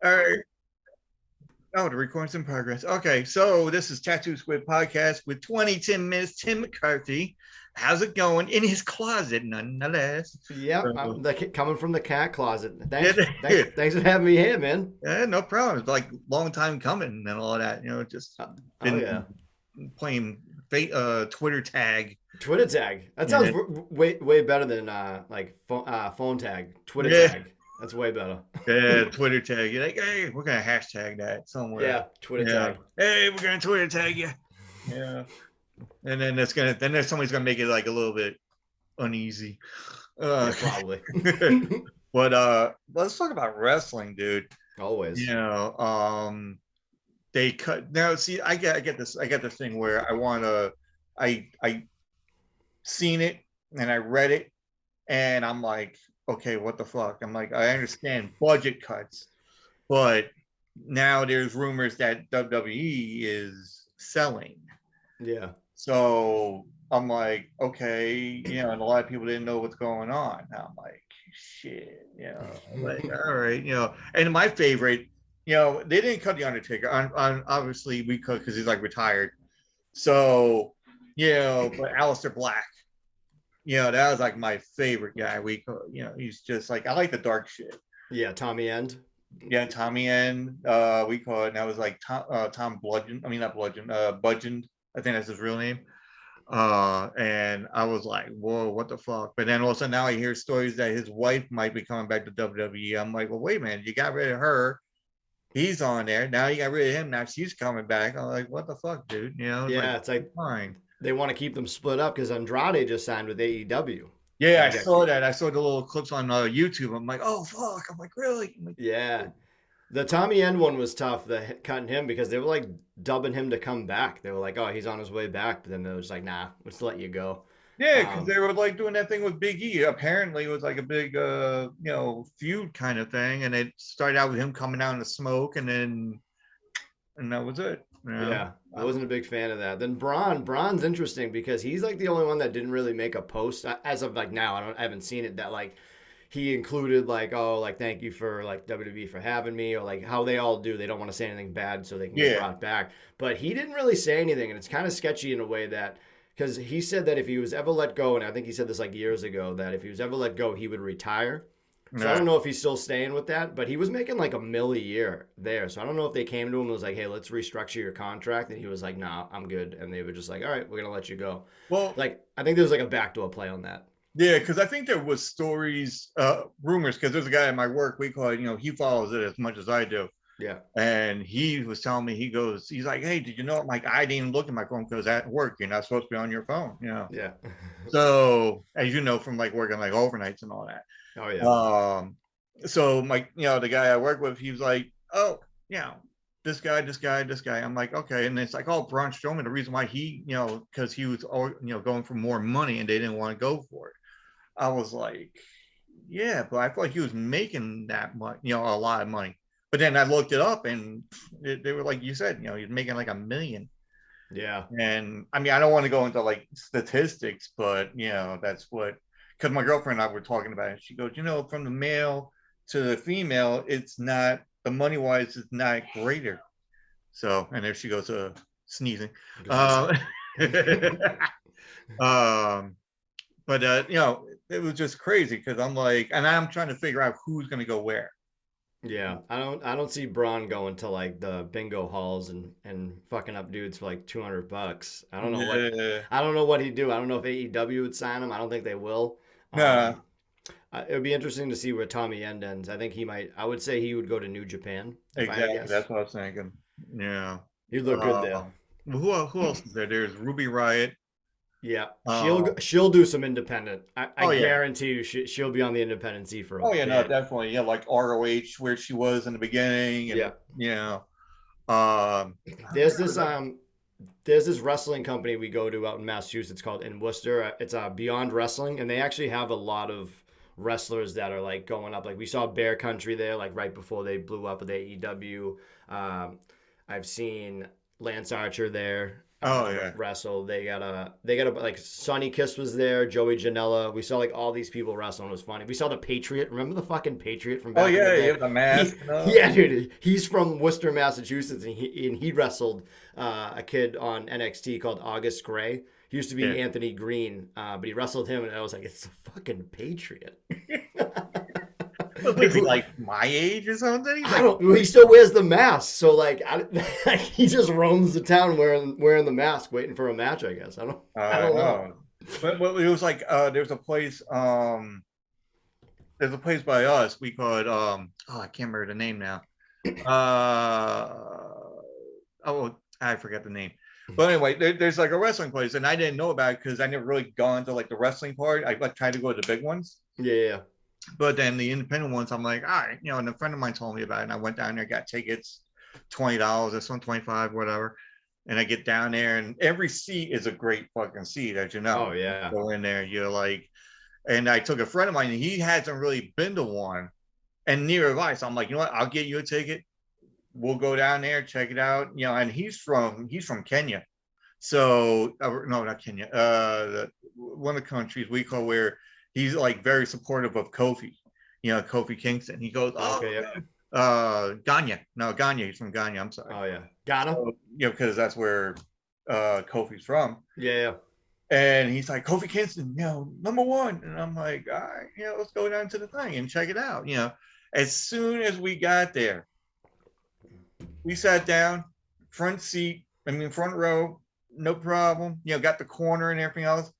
All right. Oh, the recording's in progress. Okay, so this is ta2squid podcast with 2010 minutes. Tim McCarthy. How's it going? In his closet, nonetheless. Yep, So, coming from the cat closet. yeah, Thanks for having me here, man. yeah, no problem. It's like long time coming and all that. Just Oh been yeah, playing Twitter tag. Twitter tag. That sounds Yeah, way better than phone tag. Twitter yeah, tag. That's way better. yeah, Twitter tag. You're like, hey, we're gonna hashtag that somewhere. Yeah, Twitter Yeah, tag. hey, we're gonna Twitter tag you. Yeah, and then there's somebody's gonna make it like a little bit uneasy. Uh, Yeah, probably. but let's talk about wrestling, dude. You Always. know, they cut now. See, I get this thing where I seen it and I read it and I'm like, okay, what the fuck? I'm like, I understand budget cuts, but now there's rumors that WWE is selling. Yeah. So I'm like, okay, and a lot of people didn't know what's going on. Now I'm like, shit, like, all right, And my favorite, they didn't cut the Undertaker. On obviously we could because he's like retired. So, but Aleister Black, that was like my favorite guy. He's just like I like the dark shit. Yeah, Tommy End. Yeah, Tommy N. We call it, and that was like Tom Bludgeon. I mean, not Bludgeon. Budgeon. I think that's his real name. And I was like, whoa, what the fuck? But then also now I hear stories that his wife might be coming back to WWE. I'm like, well, wait a minute, you got rid of her. He's on there. Now you got rid of him. Now she's coming back. I'm like, what the fuck, dude? It's like Yeah, it's like fine. they want to keep them split up because Andrade just signed with AEW. Yeah, I And saw that. I saw the little clips on YouTube. I'm like, oh fuck. I'm like, really? I'm like, yeah, the Tommy End one was tough, cutting him because they were like dubbing him to come back. They were like, "Oh, he's on his way back," but then they were just like, "Nah, let's let you go." yeah, because Um, they were like doing that thing with Big E. Apparently, it was like a big, feud kind of thing, and it started out with him coming out in the smoke, and that was it. yeah, I wasn't a big fan of that. Then Braun's interesting because he's like the only one that didn't really make a post as of like now. I haven't seen it that like he included like, oh, like thank you for like WWE for having me, or like how they all do. They don't want to say anything bad so they can get Yeah, brought back. But he didn't really say anything, and it's kind of sketchy in a way that because he said that if he was ever let go, and I think he said this like years ago, that if he was ever let go, he would retire. So I nah. don't know if he's still staying with that, but he was making like $1 million a year there. So I don't know if they came to him and was like, "Hey, let's restructure your contract," and he was like, "Nah, I'm good," and they were just like, "All right, we're gonna let you go." Well, Like I think there's like a backdoor play on that. yeah, because I think there was stories, rumors. Because there's a guy at my work. We call it. He follows it as much as I do. Yeah, And he was telling me, he's like, hey, did you know? I'm like, I didn't look at my phone because at work, you're not supposed to be on your phone. yeah. So as you know from like working like overnights and all that. Oh yeah. So my, the guy I work with, he was like, oh, this guy, this guy, this guy. I'm like, okay. And it's like, oh, Braun Strowman, the reason why he, because he was, going for more money and they didn't want to go for it. I was like, yeah, but I feel like he was making that much, a lot of money. But then I looked it up and they were like you said, he's making like 1 million. Yeah. And I mean, I don't want to go into like statistics, but that's what, because my girlfriend and I were talking about it. She goes, from the male to the female, it's not, the money wise, it's not greater. So, and there she goes, sneezing. Because I Uh, said. um, but it was just crazy because I'm like, and I'm trying to figure out who's going to go where. Yeah, I don't see Braun going to like the bingo halls and fucking up dudes for like $200. Yeah. I don't know what he'd do. I don't know if AEW would sign him. I don't think they will. Nah, It would be interesting to see where Tommy End ends. I think he might. I would say he would go to New Japan if I had to exactly. guess. That's what I was thinking. Yeah. He'd look good there. Who else is there? There's Ruby Riot. Yeah, Uh, she'll do some independent. I oh yeah. guarantee you she'll be on the independent scene for a Oh yeah. No, bit. definitely. Yeah, like ROH where she was in the beginning, and Yeah. I There's forgot this about. there's this wrestling company we go to out in Massachusetts called in Worcester. It's Beyond Wrestling, and they actually have a lot of wrestlers that are like going up. Like we saw Bear Country there, like right before they blew up with AEW. I've seen Lance Archer there. Oh yeah. wrestled. They got a like Sonny Kiss was there, Joey Janela. We saw like all these people wrestling. It was funny. We saw the Patriot. Remember the fucking Patriot from Oh back in the yeah, day? yeah, the mask and all. Yeah, dude. He's from Worcester, Massachusetts, and he wrestled a kid on NXT called August Gray. He used to Yeah. be Anthony Green, but he wrestled him, and I was like, it's a fucking Patriot. What is he like my age or something? He's I like, don't. Well, he still wears the mask, so like, he just roams the town wearing the mask, waiting for a match. I guess I don't know. no. But it was like there's a place by us we called oh, I can't remember the name now. Oh, I forget the name. But anyway, there's like a wrestling place, and I didn't know about it because I never really gone to like the wrestling part. I like tried to go to the big ones, Yeah, but then the independent ones, I'm like, all right, and a friend of mine told me about it, and I went down there, got tickets, $20 or some 25, whatever. And I get down there, and every seat is a great fucking seat, as you know. oh yeah. Go in there, you're like, and I took a friend of mine, and he hasn't really been to one, and neither have I. So I'm like, you know what? I'll get you a ticket. We'll go down there, check it out. And he's from Kenya. So no, not Kenya. One of the countries we call where he's like very supportive of Kofi. Kofi Kingston. He goes, oh, Okay, yep. Ghana. No, Ghana. He's from Ghana. I'm sorry. Oh yeah, Ghana. So, because that's where Kofi's from. Yeah, yeah. And he's like, Kofi Kingston, number one. And I'm like, all right, let's go down to the thing and check it out. As soon as we got there, we sat down, front row, no problem. Got the corner and everything else.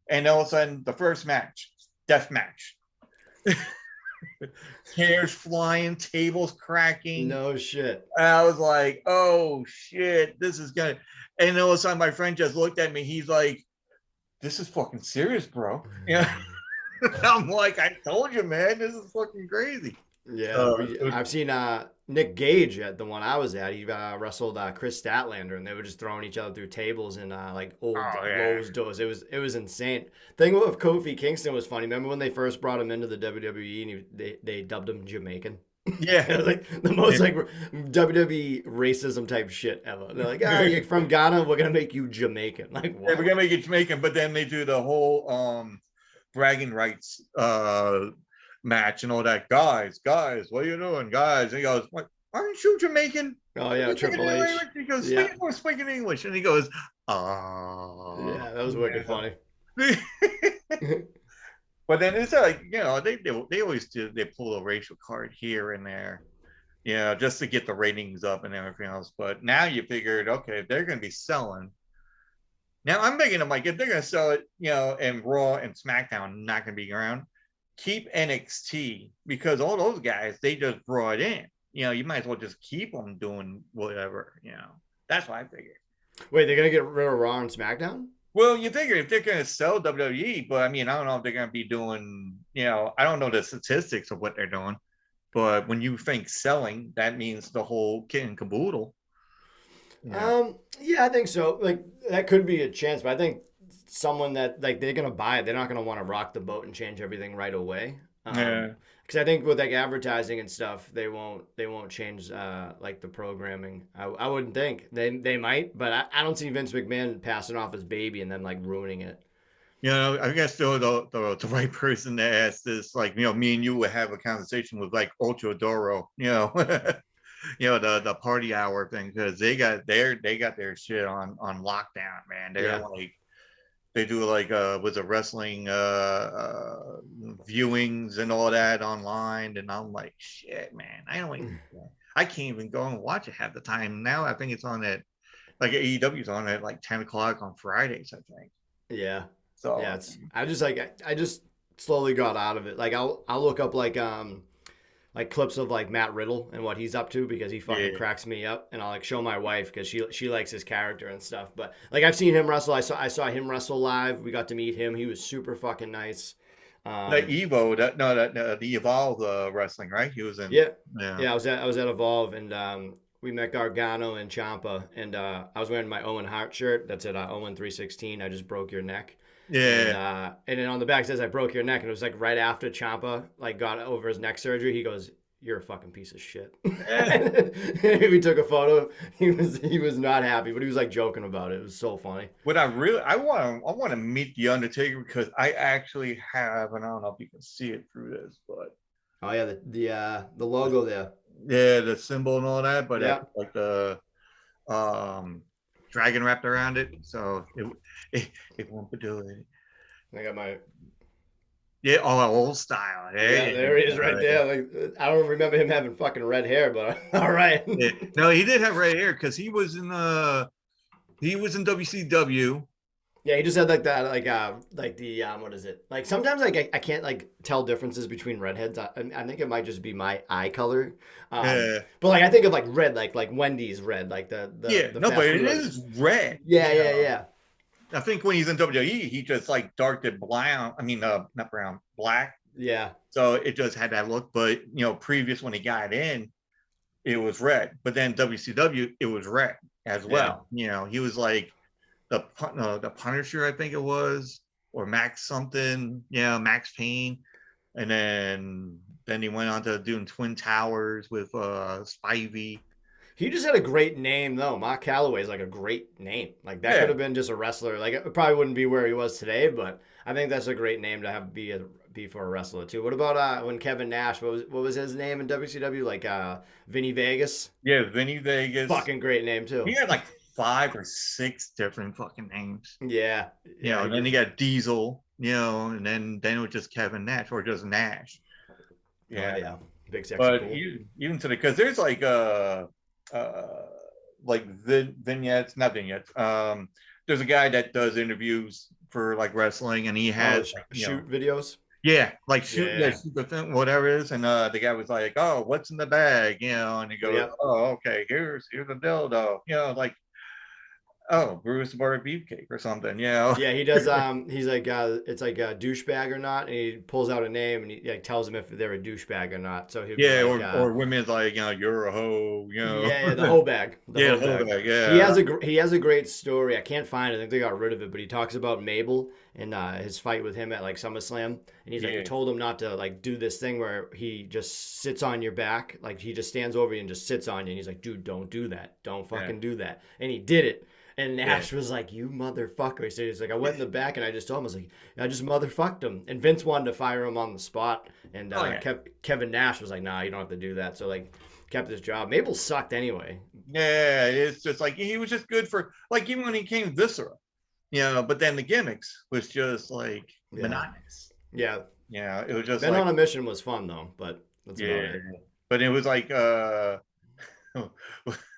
And all of a sudden, the first match, death match. Chairs flying, tables cracking. No shit. And I was like, oh shit, this is gonna. And all of a sudden, my friend just looked at me. He's like, this is fucking serious, bro. I'm like, I told you, man, this is fucking crazy. Yeah, I've seen Nick Gage at the one I was at. He wrestled Chris Statlander, and they were just throwing each other through tables and like old Lowe's doors. It was insane. Thing with Kofi Kingston was funny. Remember when they first brought him into the WWE and they dubbed him Jamaican? Yeah, like the most like WWE racism type shit ever. They're like, you're from Ghana, we're gonna make you Jamaican. Like, what? Yeah, we're gonna make it Jamaican, but then they do the whole bragging rights match and all that. Guys, what are you doing, guys? And he goes, what? Aren't you Jamaican? Oh yeah, Triple H. He goes, speaking English, and he goes, oh. Yeah, that was wicked funny. But then it's like, they always do, they pull a racial card here and there, just to get the ratings up and everything else. But now you figured, okay, they're going to be selling. Now I'm thinking, I'm like, if they're going to sell it, and Raw and SmackDown not going to be around, keep NXT, because all those guys, they just brought in. You might as well just keep them doing whatever, That's what I figured. Wait, they're going to get rid of Raw and SmackDown? Well, you figure if they're going to sell WWE, but I don't know if they're going to be doing, I don't know the statistics of what they're doing, but when you think selling, that means the whole kit and caboodle. Yeah, I think so. Like, that could be a chance, but I think someone that like they're gonna buy it, they're not gonna want to rock the boat and change everything right away. Because I think with like advertising and stuff, they won't change like the programming. I wouldn't think they might, but I don't see Vince McMahon passing off his baby and then like ruining it. I guess the right person to ask this, like, me and you would have a conversation with like Ultra Doro, the party hour thing, because they got their shit on lockdown, man. They're like, they do like was it wrestling viewings and all that online, and I'm like, shit, man, I can't even go and watch it half the time now. I think it's on at like AEW's on at like 10 o'clock on Fridays, I think. Yeah. So yeah, I just slowly got out of it. Like I'll look up like clips of like Matt Riddle and what he's up to, because he fucking cracks me up, and I'll like show my wife because she likes his character and stuff. But like, I've seen him wrestle. I saw him wrestle live. We got to meet him. He was super fucking nice. The Evolve wrestling, right? He was in. Yeah. I was at Evolve, and we met Gargano and Ciampa, and I was wearing my Owen Hart shirt. That's at Owen 316. I just broke your neck. Yeah. And then on the back it says I broke your neck, and it was like right after Ciampa like got over his neck surgery. He goes, you're a fucking piece of shit. Eh, We took a photo. He was not happy, but he was like joking about it. It was so funny. what I want to meet the Undertaker because I actually have, and I don't know if you can see it through this, but Oh yeah, the logo there. yeah, the symbol and all that, but Yeah, that's like the um dragon wrapped around it, so it won't do it. I got my. Yeah, oh, old style. Yeah, Hey, there he is right there. Like I don't remember him having fucking red hair, but all right. yeah. No, he did have red hair because he was in WCW. Yeah, he just had like that, like the what is it? Like sometimes like I can't like tell differences between redheads. I think it might just be my eye color. Yeah, But like I think of like red, like Wendy's red, like the yeah. the No, but fast it food. Like, is red. yeah, Yeah. yeah, yeah, I think when he's in WWE, he just like darked it brown. I mean, not brown, black. yeah, So it just had that look. But previous when he got in, it was red. But then WCW, it was red as yeah. well. He was like the Punisher, I think it was, or Max something. Yeah, Max Payne. And then he went on to doing Twin Towers with Spivey. He just had a great name though. Mark Calloway is like a great name. Like that could Yeah, have been just a wrestler. Like it probably wouldn't be where he was today, but I think that's a great name to have be for a wrestler too. What about when Kevin Nash? What was his name in WCW? Like Vinny Vegas. yeah, Vinny Vegas. Fucking great name He too. had like 5 or 6 different fucking names. Yeah, yeah. And then you got Diesel, and then it was just Kevin Nash or just Nash. Oh Yeah. yeah, big sexy But cool. even to the because there's uh like vignettes, not vignettes. There's a guy that does interviews for like wrestling, and he Oh, has like, shoot videos. yeah, like Yeah, shoot the film, whatever it is. And the guy was like, "Oh, what's in the bag?" And he goes, yep. "Oh, okay, here's a dildo." Like, "Oh, Bruce Bar beefcake or something." Yeah, he does. He's like, it's like a douchebag or not, and he pulls out a name and he like tells them if they're a douchebag or not. So he'll be Yeah, like, or women's like, "You're a hoe." yeah, yeah, the hoe bag, the Yeah, hoe the whole bag. bag. He Yeah, has a great story. I can't find it. I think they got rid of it, but he talks about Mabel and his fight with him at like SummerSlam, and he's like, he yeah, told him not to like do this thing where he just sits on your back, like he just stands over you and just sits on you, and he's like, dude, don't do that, don't yeah, fucking do that, and he did it. And yeah. Nash was like, "You motherfucker!" He said, "He's like, I went in the back and I just told him, I was like, I just motherfucked him." And Vince wanted to fire him on the spot, and Oh yeah, Kevin Nash was like, "Nah, you don't have to do that." So like, kept his job. Mabel sucked anyway. yeah. It's just like he was just good for like even when he came Viscera, But then the gimmicks was just like Yeah, monotonous. yeah. It was just Men like on a Mission was fun though, but that's about yeah, it. but it was like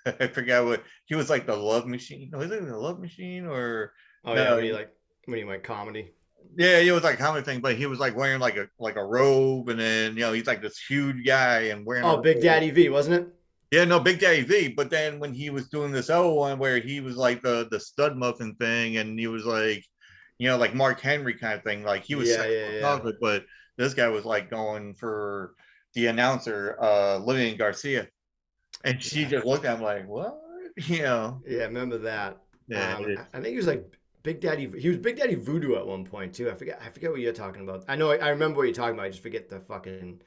I forgot what he was like the love machine. Was it the love machine or Oh yeah, no? when he went comedy. Yeah, it was like a comic thing, but he was like wearing like a robe, and then he's like this huge guy and wearing a Oh, Big robe. Daddy V, wasn't it? Yeah, no, Big Daddy V. But then when he was doing this other one where he was like the stud muffin thing, and he was like, like Mark Henry kind of thing, like he was Yeah, sexual yeah, yeah, chocolate, but this guy was like going for the announcer, Lillian Garcia, and she yeah, just looked at him like, what? yeah. Remember that? Yeah, I think he was like Big Daddy. He was Big Daddy Voodoo at one point too. I forget what you're talking about. I know. I remember what you're talking about. I just forget the fucking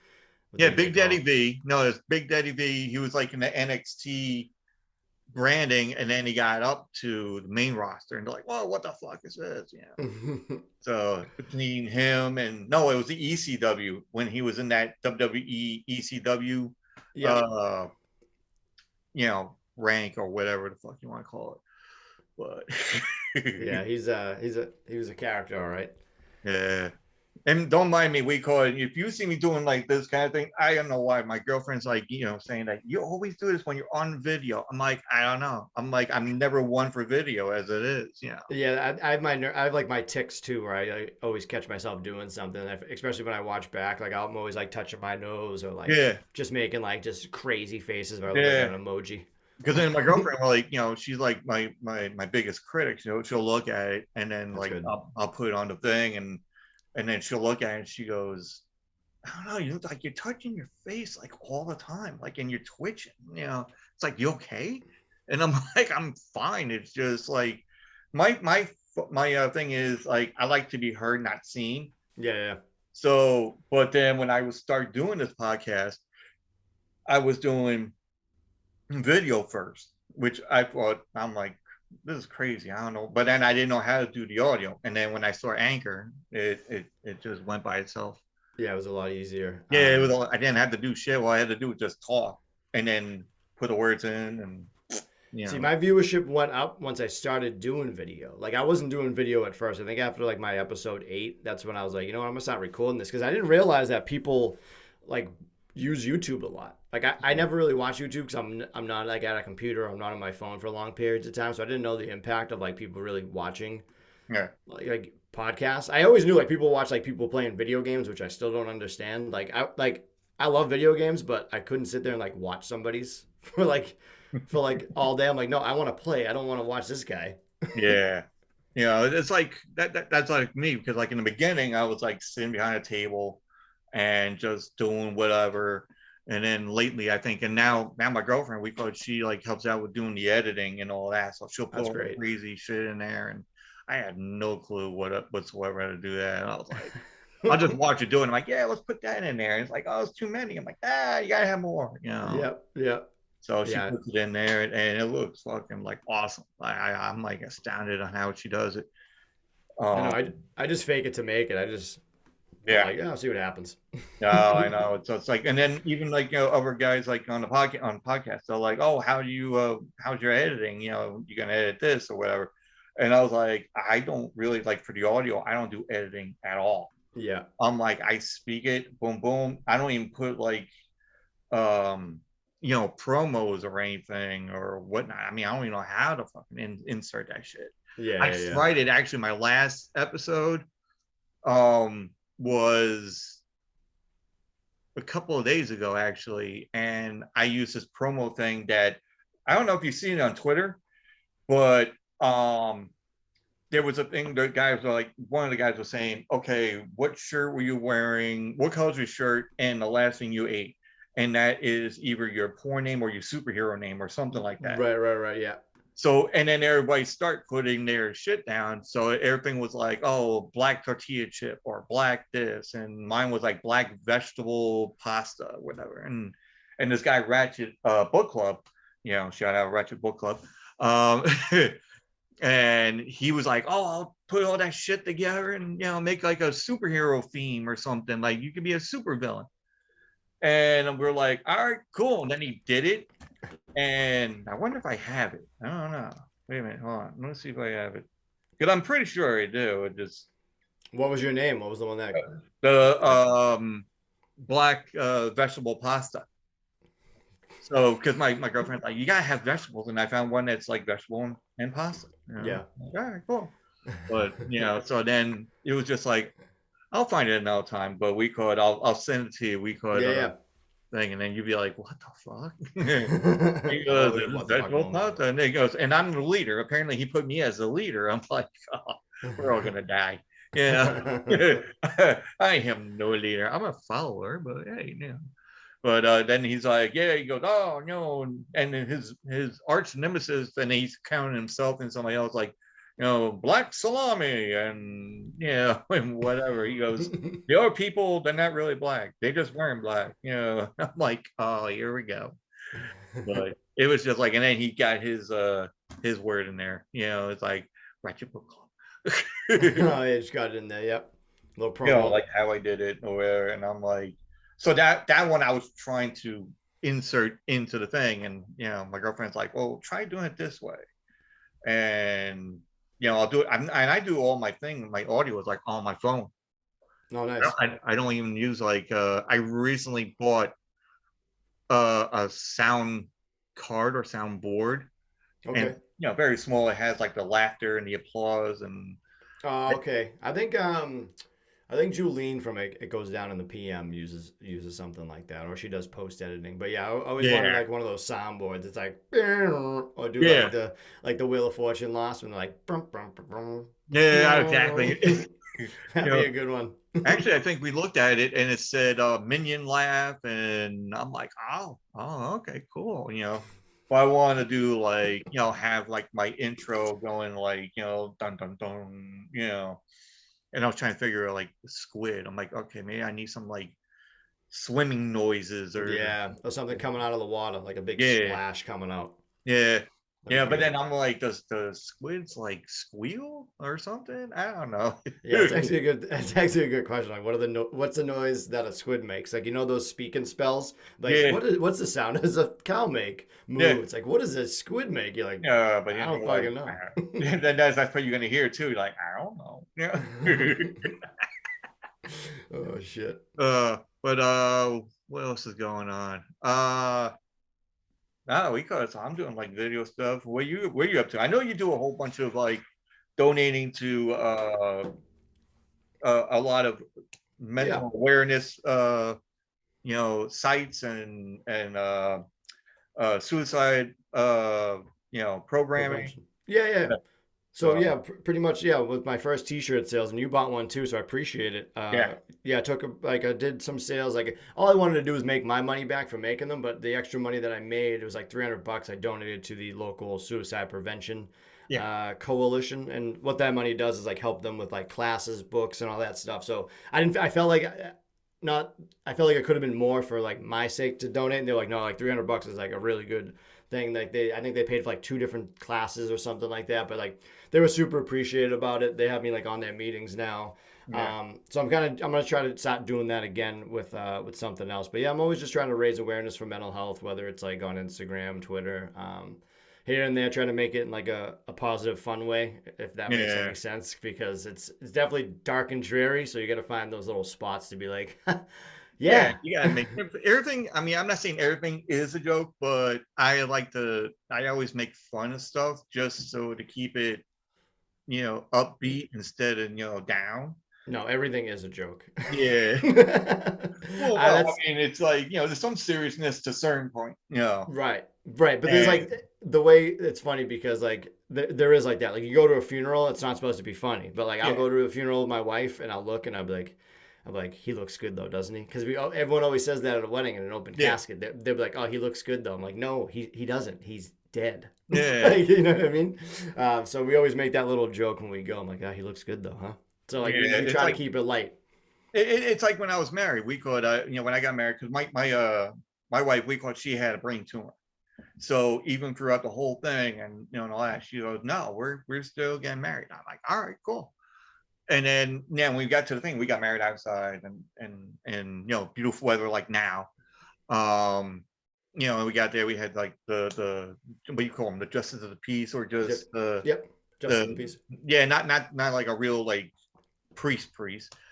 what they yeah, used to Big call Daddy him. V. No, it's Big Daddy V. He was like in the NXT branding, and then he got up to the main roster, and they're like, "Whoa, what the fuck is this?" So between him and no, it was the ECW when he was in that WWE ECW, Yep. uh, rank or whatever the fuck you want to call it. But Yeah, he was a character, all right. yeah, and don't mind me. We call it. If you see me doing like this kind of thing, I don't know why. My girlfriend's like, saying that you always do this when you're on video. I'm like, I don't know. I'm like, I'm never one for video as it is. Yeah, I have like my ticks too, where I always catch myself doing something, especially when I watch back. Like I'm always like touching my nose or like Yeah, just making like just crazy faces where I look like yeah. an emoji. Because then my girlfriend, like, she's like my biggest critic. She'll look at it, and then That's like good. I'll put it on the thing, and then she'll look at it, and she goes, I don't know, you look like you're touching your face like all the time, like, and you're twitching. It's like, you okay? And I'm like, I'm fine. It's just like my thing is like I like to be heard, not seen. Yeah, yeah. So, but then when I would start doing this podcast, I was doing video first, which I thought, I'm like, this is crazy. I don't know. But then I didn't know how to do the audio. And then when I saw Anchor, it just went by itself. Yeah, it was a lot easier. Yeah, it was all, I didn't have to do shit. All I had to do was just talk and then put the words in and you See, know. my viewership went up once I started doing video. Like I wasn't doing video at first. I think after like my episode 8, that's when I was like, you know what, I'm gonna start recording this because I didn't realize that people like use YouTube a lot. Like I never really watch YouTube because I'm not like at a computer. I'm not on my phone for long periods of time, so I didn't know the impact of like people really watching Yeah. like podcasts. I always knew like people watch like people playing video games, which I still don't understand. I love video games, but I couldn't sit there and like watch somebody's for like all day. I'm like, no, I want to play. I don't want to watch this guy. Yeah. You know, it's like that's like me because like in the beginning I was like sitting behind a table and just doing whatever. And then lately I think and now my girlfriend we call it she like helps out with doing the editing and all that. So she'll put That's all the great. crazy shit in there and I had no clue whatsoever how to do that. And I was like, I'll just watch it do it. I'm like, yeah, let's put that in there. And it's like, oh, it's too many. I'm like, you gotta have more, you know. Yep, yep, So she yeah. puts it in there, and it looks fucking like awesome. I'm like astounded on how she does it. I know. Um, I just fake it to make it. I'm yeah, like, yeah, I'll see what happens. no, I know. So it's like, and then even like other guys like on the podcast, they're like, oh, how's your editing? You know, you gonna edit this or whatever. And I was like, I don't really like for the audio, I don't do editing at all. Yeah, I'm like, I speak it, boom, boom. I don't even put like um promos or anything or whatnot. I mean, I don't even know how to fucking insert that shit. yeah, I yeah, yeah. tried it actually. My last episode um was a couple of days ago actually, and I used this promo thing that I don't know if you've seen it on Twitter, but there was a thing that guys were like, one of the guys was saying, okay, what shirt were you wearing? What color's your shirt? And the last thing you ate. And that is either your porn name or your superhero name or something like that. Right, right, right. Yeah. So, and then everybody start putting their shit down. So everything was like, oh, black tortilla chip or black this. And mine was like black vegetable pasta, whatever. And this guy, Ratchet Book Club, shout out Ratchet Book Club. Um, and he was like, "Oh, I'll put all that shit together and make like a superhero theme or something. Like you could be a super villain." And we're like, "All right, cool." And then he did it, and I wonder if I have it. I don't know. Wait a minute, hold on. Let's see if I have it, because I'm pretty sure I do. It just What was your name? What was the one that? the that black vegetable pasta. So, because my girlfriend's like, you gotta have vegetables, and I found one that's like vegetable and pasta. yeah. Like, all right, cool. But so then it was just like, I'll find it another time. But we could, I'll send it to you. We could Yeah, thing, and then you'd be like, what the fuck? yeah. He I goes, love it. this is What the fuck vegetable moment. pasta, and he goes, and I'm the leader. Apparently, he put me as the leader. I'm like, oh, we're all gonna die. Yeah, I am no leader. I'm a follower, but hey, But then he's like, yeah, he goes, oh no, and then his arch nemesis, and he's counting himself and somebody else like, black salami and and whatever. He goes, the other people, they're not really black. They just wearing black. I'm like, oh, here we go. But it was just like, and then he got his word in there. It's like Ratchet Book Club. Oh, yeah, just got it in there. Yep. Little promo. Like how I did it or whatever. And I'm like, so that one I was trying to insert into the thing, and my girlfriend's like, well, try doing it this way, and I'll do it. And I do all my thing. My audio is like on my phone. Oh, nice. I don't even use like. I recently bought a sound card or sound board, and Okay. very small. It has like the laughter and the applause and. Oh, okay. I think Julene from It Goes Down in the PM uses something like that, or she does post editing. But yeah, I always wanted Yeah, like one of those soundboards. It's like, or do yeah, like the Wheel of Fortune lost when they're like, brum, brum, brum, yeah, brum. exactly. That'd be a good one. Actually, I think we looked at it and it said Minion laugh, and I'm like, oh, okay, cool. But I want to do like, have like my intro going like, dun dun dun. And I was trying to figure out like squid. I'm like, okay, maybe I need some like swimming noises or Yeah, or something coming out of the water, like a big yeah, splash coming out. yeah, That'd yeah. be But good. then I'm like, does the squids like squeal or something? I don't know. Yeah, it's actually a good. It's actually a good question. Like, what are the what's the noise that a squid makes? Like, you know those speaking spells. Like, Yeah, what's the sound does a cow make? yeah, Moo. It's like, what does a squid make? You're like, yeah. But I you don't know, like fucking know. that's what you're gonna hear too. Like I don't know. Yeah. Oh shit. But what else is going on? No, because I'm doing like video stuff. What you up to? I know you do a whole bunch of like donating to a lot of Yeah. mental awareness sites and suicide programming. Prevention. Yeah, yeah. So So yeah, pretty much yeah. With my first T-shirt sales, and you bought one too, so I appreciate it. yeah, Yeah, I took like I did some sales. Like all I wanted to do was make my money back for making them, but the extra money that I made, it was like $300. I donated to the local suicide prevention yeah, coalition, and what that money does is like help them with like classes, books, and all that stuff. So I didn't. I felt like not. I felt like it could have been more for like my sake to donate. And they're like, no, like $300 is like a really good thing. Like I think they paid for like two different classes or something like that. But like they were super appreciative about it. They have me like on their meetings now. yeah, So I'm gonna try to start doing that again with something else. But yeah, I'm always just trying to raise awareness for mental health, whether it's like on Instagram, Twitter, here and there, trying to make it in like a positive, fun way, if that makes yeah. any sense. Because it's definitely dark and dreary, so you got to find those little spots to be like, Yeah, yeah, you gotta make everything. I mean, I'm not saying everything is a joke, but I always make fun of stuff just so to keep it, upbeat instead of, down. no, everything is a joke. Yeah. Well, no, That's I mean, it's like, there's some seriousness to a certain point, right, right. But there's and like the way it's funny because like there is like that. Like you go to a funeral, it's not supposed to be funny. But like I'll yeah, go to a funeral with my wife and I'll look and I'm like, he looks good though, doesn't he? Because everyone always says that at a wedding in an open yeah, casket. They'll be like, oh, he looks good though. I'm like, no, he doesn't. He's dead. yeah, Like, you know what I mean? So we always make that little joke when we go. I'm like, oh, he looks good though, huh? So like yeah. we It's try to like keep it light. it's like when I was married, we could, when I got married, because my wife, we thought she had a brain tumor. So even throughout the whole thing, and all that, she goes, "No, we're still getting married." I'm like, "All right, cool." And then yeah, when we got to the thing, we got married outside and beautiful weather like now. And we got there, we had like the what do you call them, the justice of the peace, or Yep. just Yep. Justice of the the peace. yeah, not like a real like priest.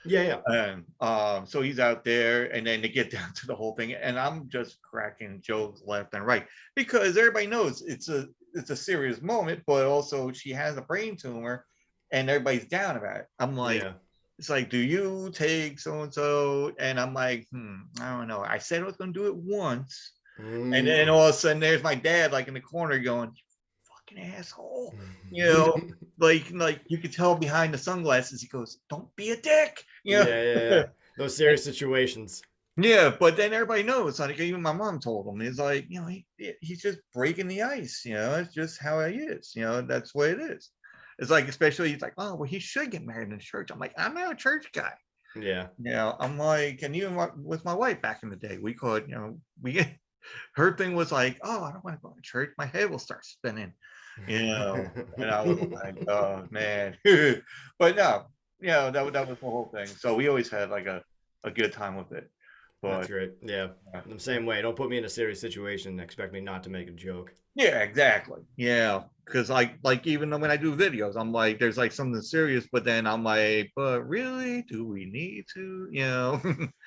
Yeah, yeah. And so he's out there, and then they get down to the whole thing, and I'm just cracking jokes left and right because everybody knows it's a serious moment, but also she has a brain tumor, and everybody's down about it. I'm like, Yeah. it's like, do you take so and so? And I'm like, I don't know. I said I was going to do it once, and then Mm. all of a sudden there's my dad like in the corner going, fucking asshole. You know, like you could tell behind the sunglasses, he goes, "Don't be a dick." Yeah, yeah, yeah. Those serious situations. Yeah, but then everybody knows. Like even my mom told him, he's like, he's just breaking the ice. It's just how he is. That's the way it is. It's like, especially he's like, oh, well, he should get married in church. I'm like, I'm not a church guy. Yeah. I'm like, and even with my wife back in the day, we could, we her thing was like, oh, I don't want to go to church. My head will start spinning. And I was like, oh man. But no, that was the whole thing. So we always had like a good time with it. That's But great. Yeah. uh, The same way. Don't put me in a serious situation and expect me not to make a joke. yeah, exactly. Yeah. Because like even when I do videos, I'm like, there's like something serious, but then I'm like, but really, do we need to?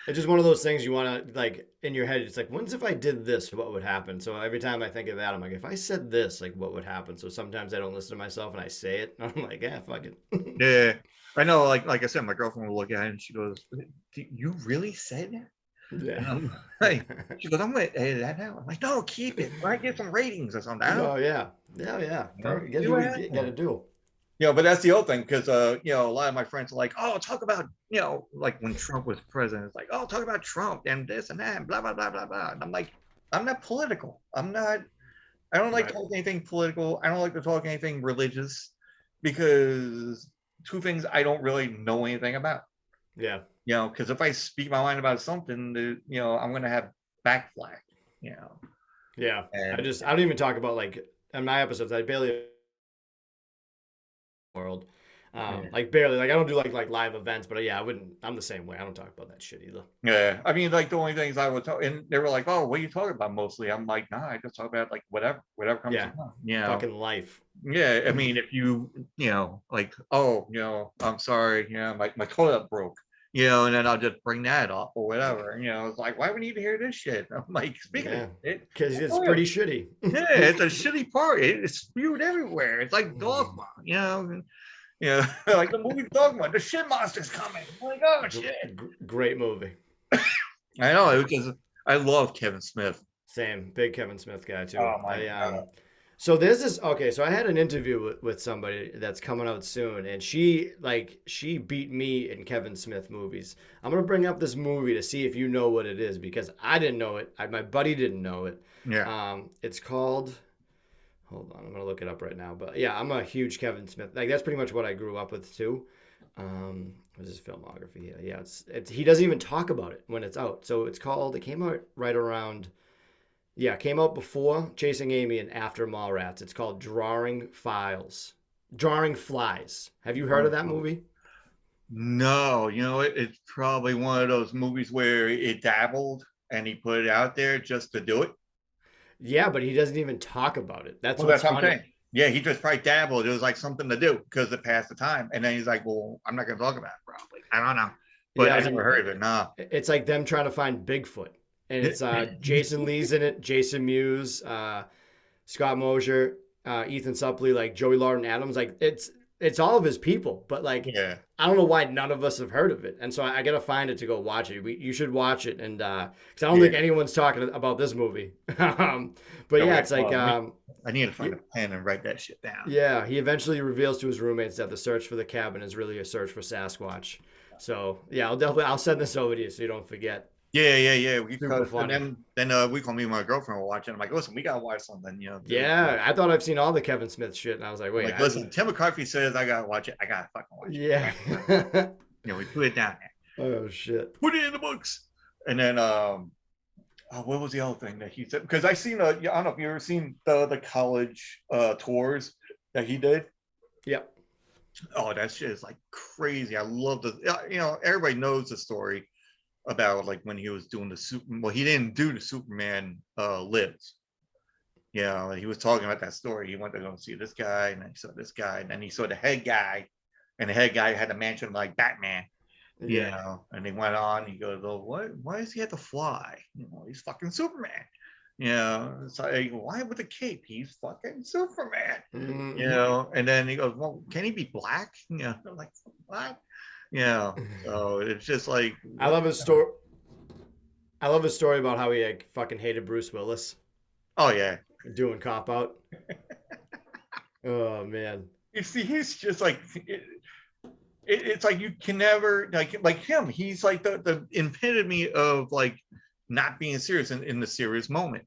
It's just one of those things you want to like in your head. It's like, when's if I did this, what would happen? So every time I think of that, I'm like, if I said this, like, what would happen? So sometimes I don't listen to myself and I say it. And I'm like, yeah, fuck it. Yeah. I know, like I said, my girlfriend will look at it and she goes, you really said that? Yeah. And I'm like, she goes, I'm gonna edit that out. I'm like, no, keep it. I get some ratings or something. I don't Oh yeah. Yeah, yeah. Perfect. You gotta see do what what you happens. gotta do. But that's the old thing because a lot of my friends are like, oh, talk about, like when Trump was president, it's like, oh, talk about Trump and this and that and blah blah blah blah blah. And I'm like, I'm not political. I don't like Right. talking anything political. I don't like to talk anything religious because two things I don't really know anything about. Yeah. Because if I speak my mind about something, I'm gonna have backflash, you know, Yeah. and I don't even talk about like in my episodes. I barely world. yeah. Like barely. Like I don't do like live events, but yeah, I wouldn't. I'm the same way. I don't talk about that shit either. Yeah, I mean, like the only things I would talk, and they were like, "Oh, what are you talking about mostly?" I'm like, "Nah, I just talk about like whatever comes to Yeah. mind." Fucking life. Yeah. I mean, if like, oh, I'm sorry, my toilet broke, and then I'll just bring that up or whatever. It's like, why would we need to hear this shit? I'm like, speaking of Yeah. it, Because it's pretty shitty. yeah, it's a shitty part. It's spewed everywhere. It's like dogma, like the movie Dogma. The shit monster's coming. I'm like, oh shit. Great movie. I know because I love Kevin Smith. Same. Big Kevin Smith guy too. Oh my god. So there's this okay, so I had an interview with somebody that's coming out soon and she beat me in Kevin Smith movies. I'm gonna bring up this movie to see if you know what it is because I didn't know it. My buddy didn't know it. Yeah. It's called hold on, I'm gonna look it up right now. But yeah, I'm a huge Kevin Smith. Like that's pretty much what I grew up with too. What's his filmography here? Yeah, it's he doesn't even talk about it when it's out. So it came out right around yeah, it came out before Chasing Amy and after Mallrats. It's called Drawing Flies. Have you heard of that movie? No, it's probably one of those movies where it dabbled and he put it out there just to do it. Yeah, but he doesn't even talk about it. That's Well, what's that's what I'm funny. saying. Yeah, he just probably dabbled. It was like something to do because it passed the time. And then he's like, well, I'm not going to talk about it probably. I don't know. But Yeah, I never heard of it. No. it's like them trying to find Bigfoot. And it's Jason Lee's in it, Jason Mewes, Scott Mosier, Ethan Suplee, like Joey Lauren Adams. Like it's all of his people, but like Yeah. I don't know why none of us have heard of it, and so I gotta find it to go watch it. You should watch it, and because I don't think anyone's talking about this movie. But yeah, it's like I need to find a pen and write that shit down. yeah, he eventually reveals to his roommates that the search for the cabin is really a search for Sasquatch. So yeah, I'll send this over to you so you don't forget. Yeah. Super funny. And then we call me and my girlfriend were watching. I'm like, listen, we gotta watch something, Yeah, I thought I've seen all the Kevin Smith shit, and I was like, wait, like, listen, Tim McCarthy says I gotta watch it. I gotta fucking watch it. Yeah. We put it down there. Oh shit. Put it in the books. And then what was the other thing that he said? Because I seen I don't know if you ever seen the college tours that he did. Yep. Oh, that shit is like crazy. I love the everybody knows the story about like when he was doing he didn't do the Superman Lives. He was talking about that story. He went to go see this guy, and then he saw this guy, and then he saw the head guy, and the head guy had a mansion like Batman. And he went on. He goes, "Oh, why does he have to fly? He's fucking Superman." It's like, why with the cape? He's fucking Superman. Mm-hmm. And then he goes, "Well, can he be black?" Like what? So it's just like I love his story. I love his story about how he like fucking hated Bruce Willis. Oh yeah, doing Cop Out. Oh man, you see, he's just like it's like you can never like him. He's like the epitome of like not being serious in the serious moment.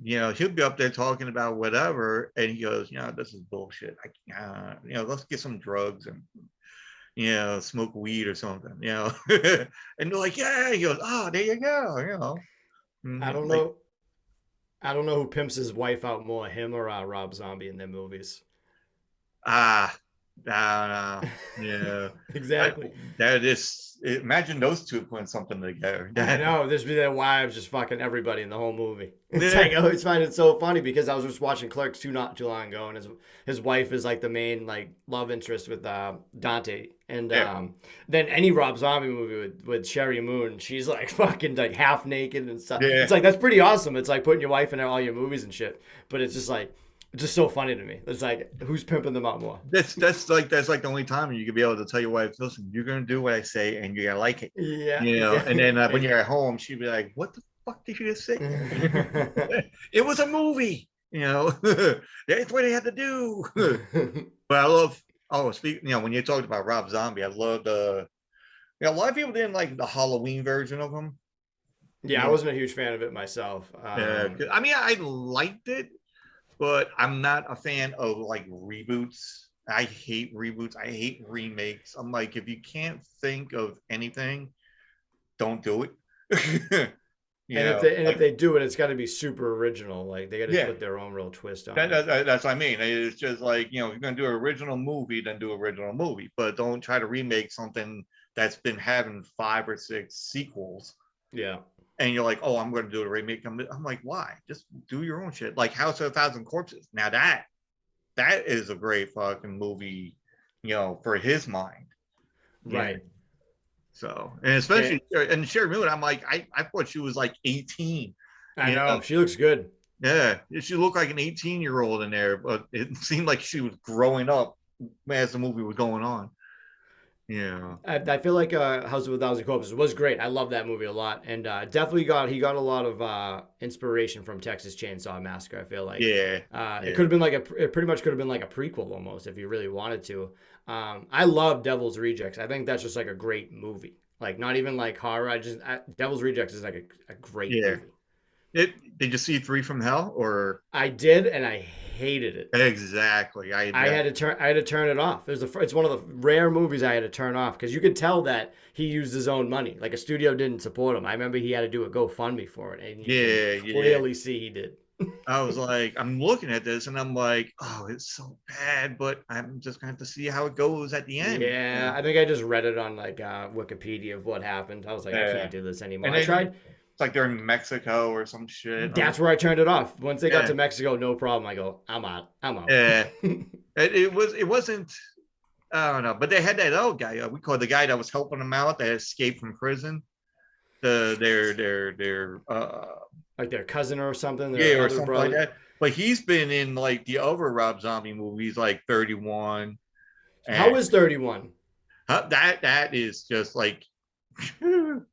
He'll be up there talking about whatever, and he goes, this is bullshit. Let's get some drugs and smoke weed or something, and they're like, yeah. He goes, oh, there you go, I don't like, know. I don't know who pimps his wife out more, him or Rob Zombie in their movies. No. Yeah. Exactly. That is, imagine those two putting something together. I know. There's be their wives just fucking everybody in the whole movie. It's like I always find it so funny because I was just watching Clerks 2 not too long ago, and his wife is like the main like love interest with Dante. And then any Rob Zombie movie with Sherry Moon, she's like fucking like half naked and stuff. Yeah. It's like that's pretty awesome. It's like putting your wife in all your movies and shit. But it's just like just so funny to me. It's like who's pimping them out more? That's like the only time you can be able to tell your wife, listen, you're gonna do what I say and you're gonna like it. Yeah. And then when you're at home, she'd be like, what the fuck did you just say? It was a movie. That's what they had to do. But I love when you talked about Rob Zombie, I love a lot of people didn't like the Halloween version of him. Yeah, I wasn't a huge fan of it myself. I mean, I liked it, but I'm not a fan of like reboots I hate reboots. I hate remakes. I'm like, if you can't think of anything, don't do it. You And if know, they and if like they do it, it's got to be super original. Like they got to yeah, put their own real twist on it. that's what I mean. It's just like, if you're gonna do an original movie, then do original movie, but don't try to remake something that's been having 5 or 6 sequels. Yeah. And you're like, oh, I'm going to do a remake. I'm like, why? Just do your own shit. Like House of a Thousand Corpses. Now that is a great fucking movie, for his mind. Yeah. Right. So, and And especially and Sherry Moon, I'm like, I thought she was like 18. I You know, know she looks good. yeah, she looked like an 18-year-old in there, but it seemed like she was growing up as the movie was going on. Yeah. I feel like House of a Thousand Corpses was great. I love that movie a lot, and definitely got a lot of inspiration from Texas Chainsaw Massacre. I feel like Yeah. it Yeah. could have been it pretty much could have been like a prequel almost if you really wanted to. I love Devil's Rejects. I think that's just like a great movie. Like not even like horror. Devil's Rejects is like a great Yeah. movie. Did you see Three from Hell or I did, and I hated it. exactly? I had to turn it off. It's one of the rare movies I had to turn off because you could tell that he used his own money. Like a studio didn't support him. I remember he had to do a GoFundMe for it, and you can Yeah, yeah. clearly see he did. I was like, I'm looking at this and I'm like, oh, it's so bad, but I'm just gonna have to see how it goes at the end. Yeah, I think I just read it on like Wikipedia of what happened. I was like, I Yeah. can't do this anymore. And I then tried. it's like they're in Mexico or some shit. That's where I turned it off. Once they got Yeah, to Mexico, no problem. I go, I'm out. I'm out. yeah. It wasn't. I don't know, but they had that old guy. We called the guy that was helping them out that escaped from prison. Their Like their cousin or something, yeah, their or other something like brother. that. But he's been in like the other Rob Zombie movies, like 31, How and was 31? that is just like, ooh,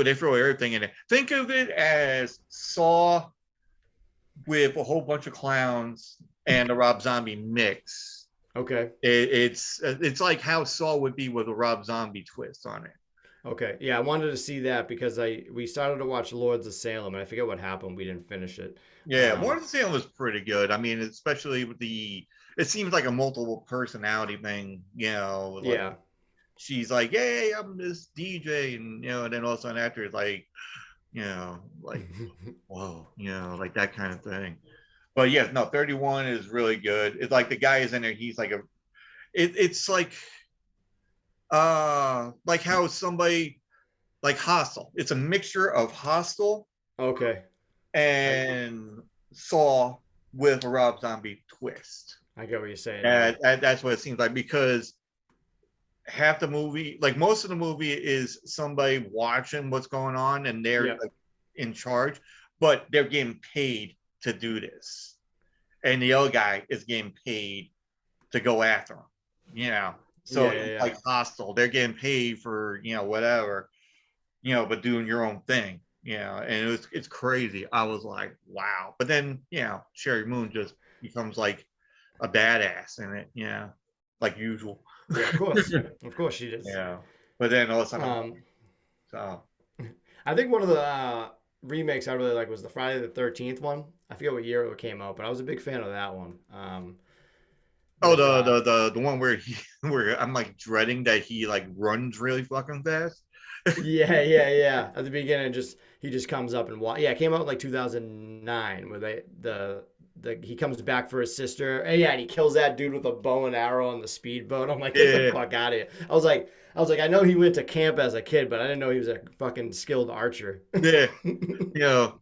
they throw everything in it. Think of it as Saw with a whole bunch of clowns and a Rob Zombie mix. Okay. It's like how Saw would be with a Rob Zombie twist on it. Okay. Yeah, I wanted to see that because we started to watch Lords of Salem and I forget what happened. We didn't finish it. Yeah, More Than Salem was pretty good. I mean, especially with it seems like a multiple personality thing. Like Yeah. she's like, "Hey, I'm this DJ," and then all of a sudden after it's like, like whoa, like that kind of thing. But yeah, no, 31 is really good. It's like the guy is in there. He's like it's like how somebody like Hostel. It's a mixture of Hostel Okay. I and Saw with a Rob Zombie twist. I get what you're saying now. That's what it seems like because half the movie, like most of the movie, is somebody watching what's going on and they're Yep. like, in charge, but they're getting paid to do this, and the other guy is getting paid to go after him. So Yeah, it's yeah, yeah. like Hostile. They're getting paid for whatever, but doing your own thing. And it's crazy. I was like, wow. But then, Sherry Moon just becomes like a badass in it, like usual. Yeah, of course. Of course she does. Yeah. But then all of a sudden, Um so I think one of the remakes I really like was the Friday the 13th one. I forget what year it came out, but I was a big fan of that one. oh, With the one where where I'm like dreading that he like runs really fucking fast. Yeah, yeah, yeah. At the beginning, he just comes up and yeah, it came out in like 2009, where he comes back for his sister, and yeah, and he kills that dude with a bow and arrow on the speedboat. I'm like, get the Yeah, fuck out of here. I was like, I know he went to camp as a kid, but I didn't know he was a fucking skilled archer. yeah.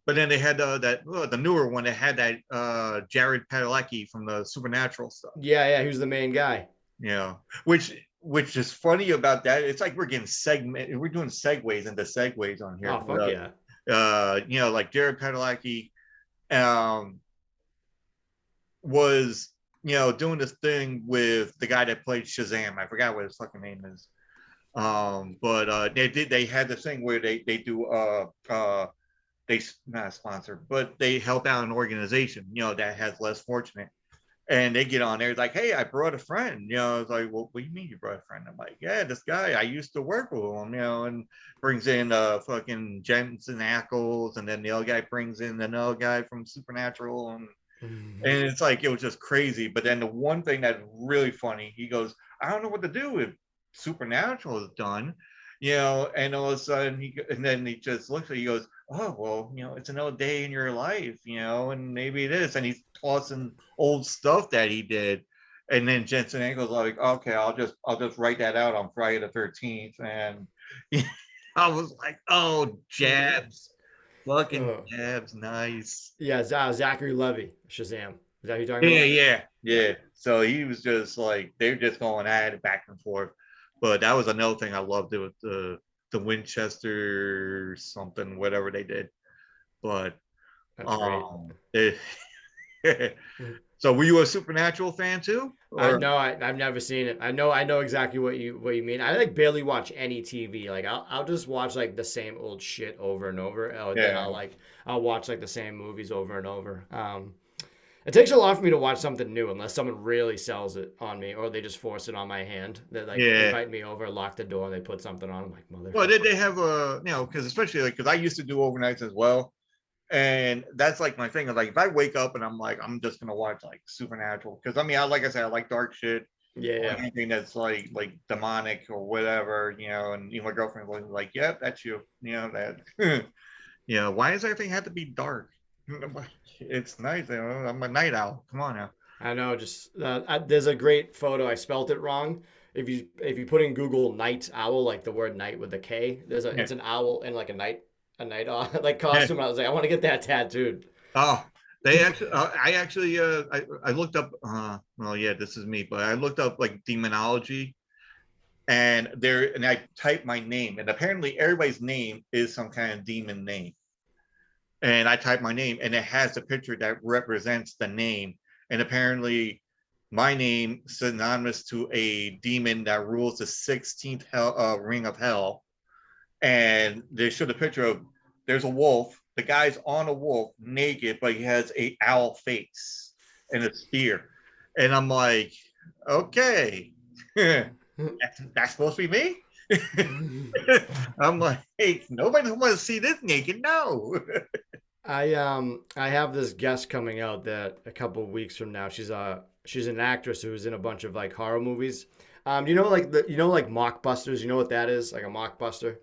But then they had the newer one that had that Jared Padalecki from the Supernatural stuff. Yeah, yeah, he was the main guy. Yeah, which is funny about that. It's like we're doing segues into segues on here. Oh fuck yeah. Like Jared Padalecki, um, was doing this thing with the guy that played Shazam. I forgot what his fucking name is. But they had this thing where they do they not a sponsor, but they help out an organization that has less fortunate, and they get on there. It's like, hey, I brought a friend. It's like, well, what do you mean you brought a friend? I'm like, yeah, this guy, I used to work with him. And brings in fucking Jensen Ackles, and then the other guy brings in another guy from Supernatural, and And it's like it was just crazy. But then the one thing that's really funny, he goes, I don't know what to do if Supernatural is done, and all of a sudden and then he just looks at you, he goes, oh well, it's another day in your life, and maybe it is. And he's tossing old stuff that he did. And then Jensen Ackles like, okay, I'll just write that out on Friday the 13th. And I was like, oh, jabs. Fucking Oh. jabs, nice. Yeah, Zachary Levy, Shazam. Is that who you're talking Yeah, about? yeah, Yeah. yeah. So he was just like they're just going at it back and forth. But that was another thing I loved it with the Winchester something, whatever they did. But That's great. um it, so were you a Supernatural fan too? I Or know I've never seen it. I know exactly what you mean. I like barely watch any TV. Like I'll just watch like the same old shit over and over. Then yeah. I'll watch like the same movies over and over. It takes a lot for me to watch something new unless someone really sells it on me or they just force it on my hand. They like Yeah. invite me over, lock the door, and they put something on. I'm like, Well, motherfucker. they have because especially like because I used to do overnights as well. And that's like my thing. Like if I wake up and I'm like, I'm just gonna watch like Supernatural. Because I mean, like I said, I like dark shit. Yeah, Or yeah. anything that's like demonic or whatever, and my girlfriend was like, "Yep, that's you." That. Why does everything have to be dark? It's nice. I'm a night owl. Come on now. I know. Just there's a great photo. I spelt it wrong. If you put in Google night owl, like the word night with a K, Yeah. it's an owl and like a night like Yeah. costume. I was like, I want to get that tattooed. Oh, they actually. I actually. I looked up. Well, yeah, this is me, but I looked up like demonology, and I typed my name, and apparently everybody's name is some kind of demon name. And I type my name, and it has a picture that represents the name. And apparently, my name is synonymous to a demon that rules the 16th ring of hell. And they showed a picture of there's a wolf. The guy's on a wolf, naked, but he has a owl face and a spear. And I'm like, okay, that's supposed to be me. I'm like, hey, nobody wants to see this naked. No. I have this guest coming out that a couple of weeks from now. She's an actress who's in a bunch of like horror movies. Like mockbusters. You know what that is? Like a mockbuster.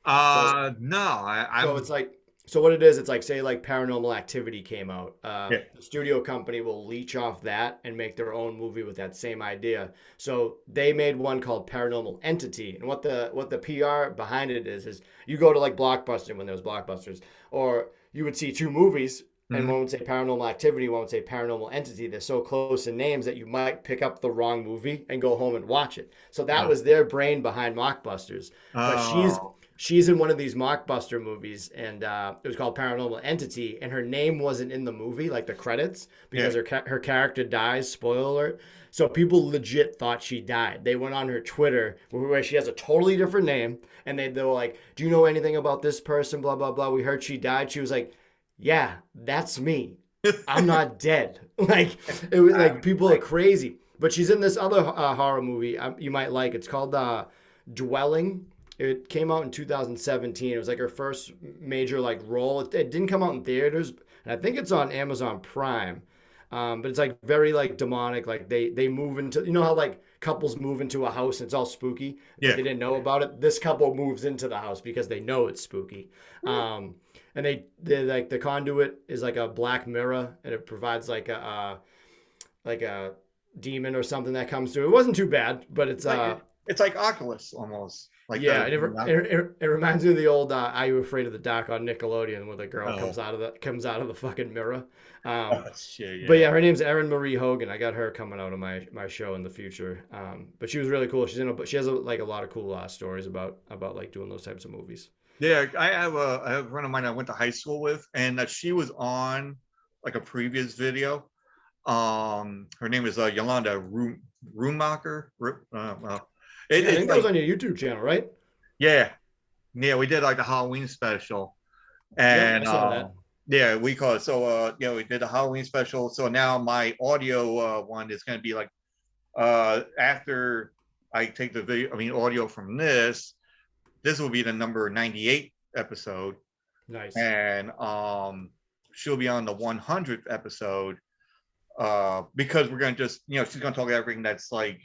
So No, So I'm it's like so what it is, it's like say like Paranormal Activity came out. yeah, The studio company will leech off that and make their own movie with that same idea. So they made one called Paranormal Entity, and what the PR behind it is you go to like Blockbuster when there's Blockbusters, or you would see two movies. And mhm, one would say Paranormal Activity, one would say Paranormal Entity. They're so close in names that you might pick up the wrong movie and go home and watch it. So that no. was their brain behind Mockbusters. But Oh, she's in one of these mockbuster movies, and it was called Paranormal Entity, and her name wasn't in the movie, like the credits, yeah. because her character dies. Spoiler alert. So people legit thought she died. They went on her Twitter where she has a totally different name, and they were like, "Do you know anything about this person? Blah blah blah. We heard she died." She was like, "Yeah, that's me. I'm not dead." Like it was like people are Like, crazy. But she's in this other horror movie you might like. It's called Dwelling. It came out in 2017. It was like her first major like role. It didn't come out in theaters, and I think it's on Amazon Prime. But it's like very like demonic. Like they move into how like couples move into a house and it's all spooky, but yeah. they didn't know about it. This couple moves into the house because they know it's spooky. And they like the conduit is like a black mirror, and it provides like a demon or something that comes through. It wasn't too bad, but it's It's like Oculus almost. Like yeah, the it reminds me of the old "Are You Afraid of the Dark" on Nickelodeon, where the girl oh, comes out of the fucking mirror. oh Um, shit, but yeah. yeah, her name's Erin Marie Hogan. I got her coming out of my show in the future. But she was really cool. She has like a lot of cool stories about like doing those types of movies. Yeah, I have a friend of mine I went to high school with, and she was on like a previous video. Her name is Yolanda Rumacher. Well, Yeah, I it's think that was like on your YouTube channel, right? yeah, yeah. We did like a Halloween special, Yep, I and saw that. yeah, we call it. So we did a Halloween special. So now my audio one is going to be like after I take the video, I mean audio from this will be the number 98 episode, Nice. and she'll be on the 100th episode. because we're gonna just, she's gonna talk everything that's like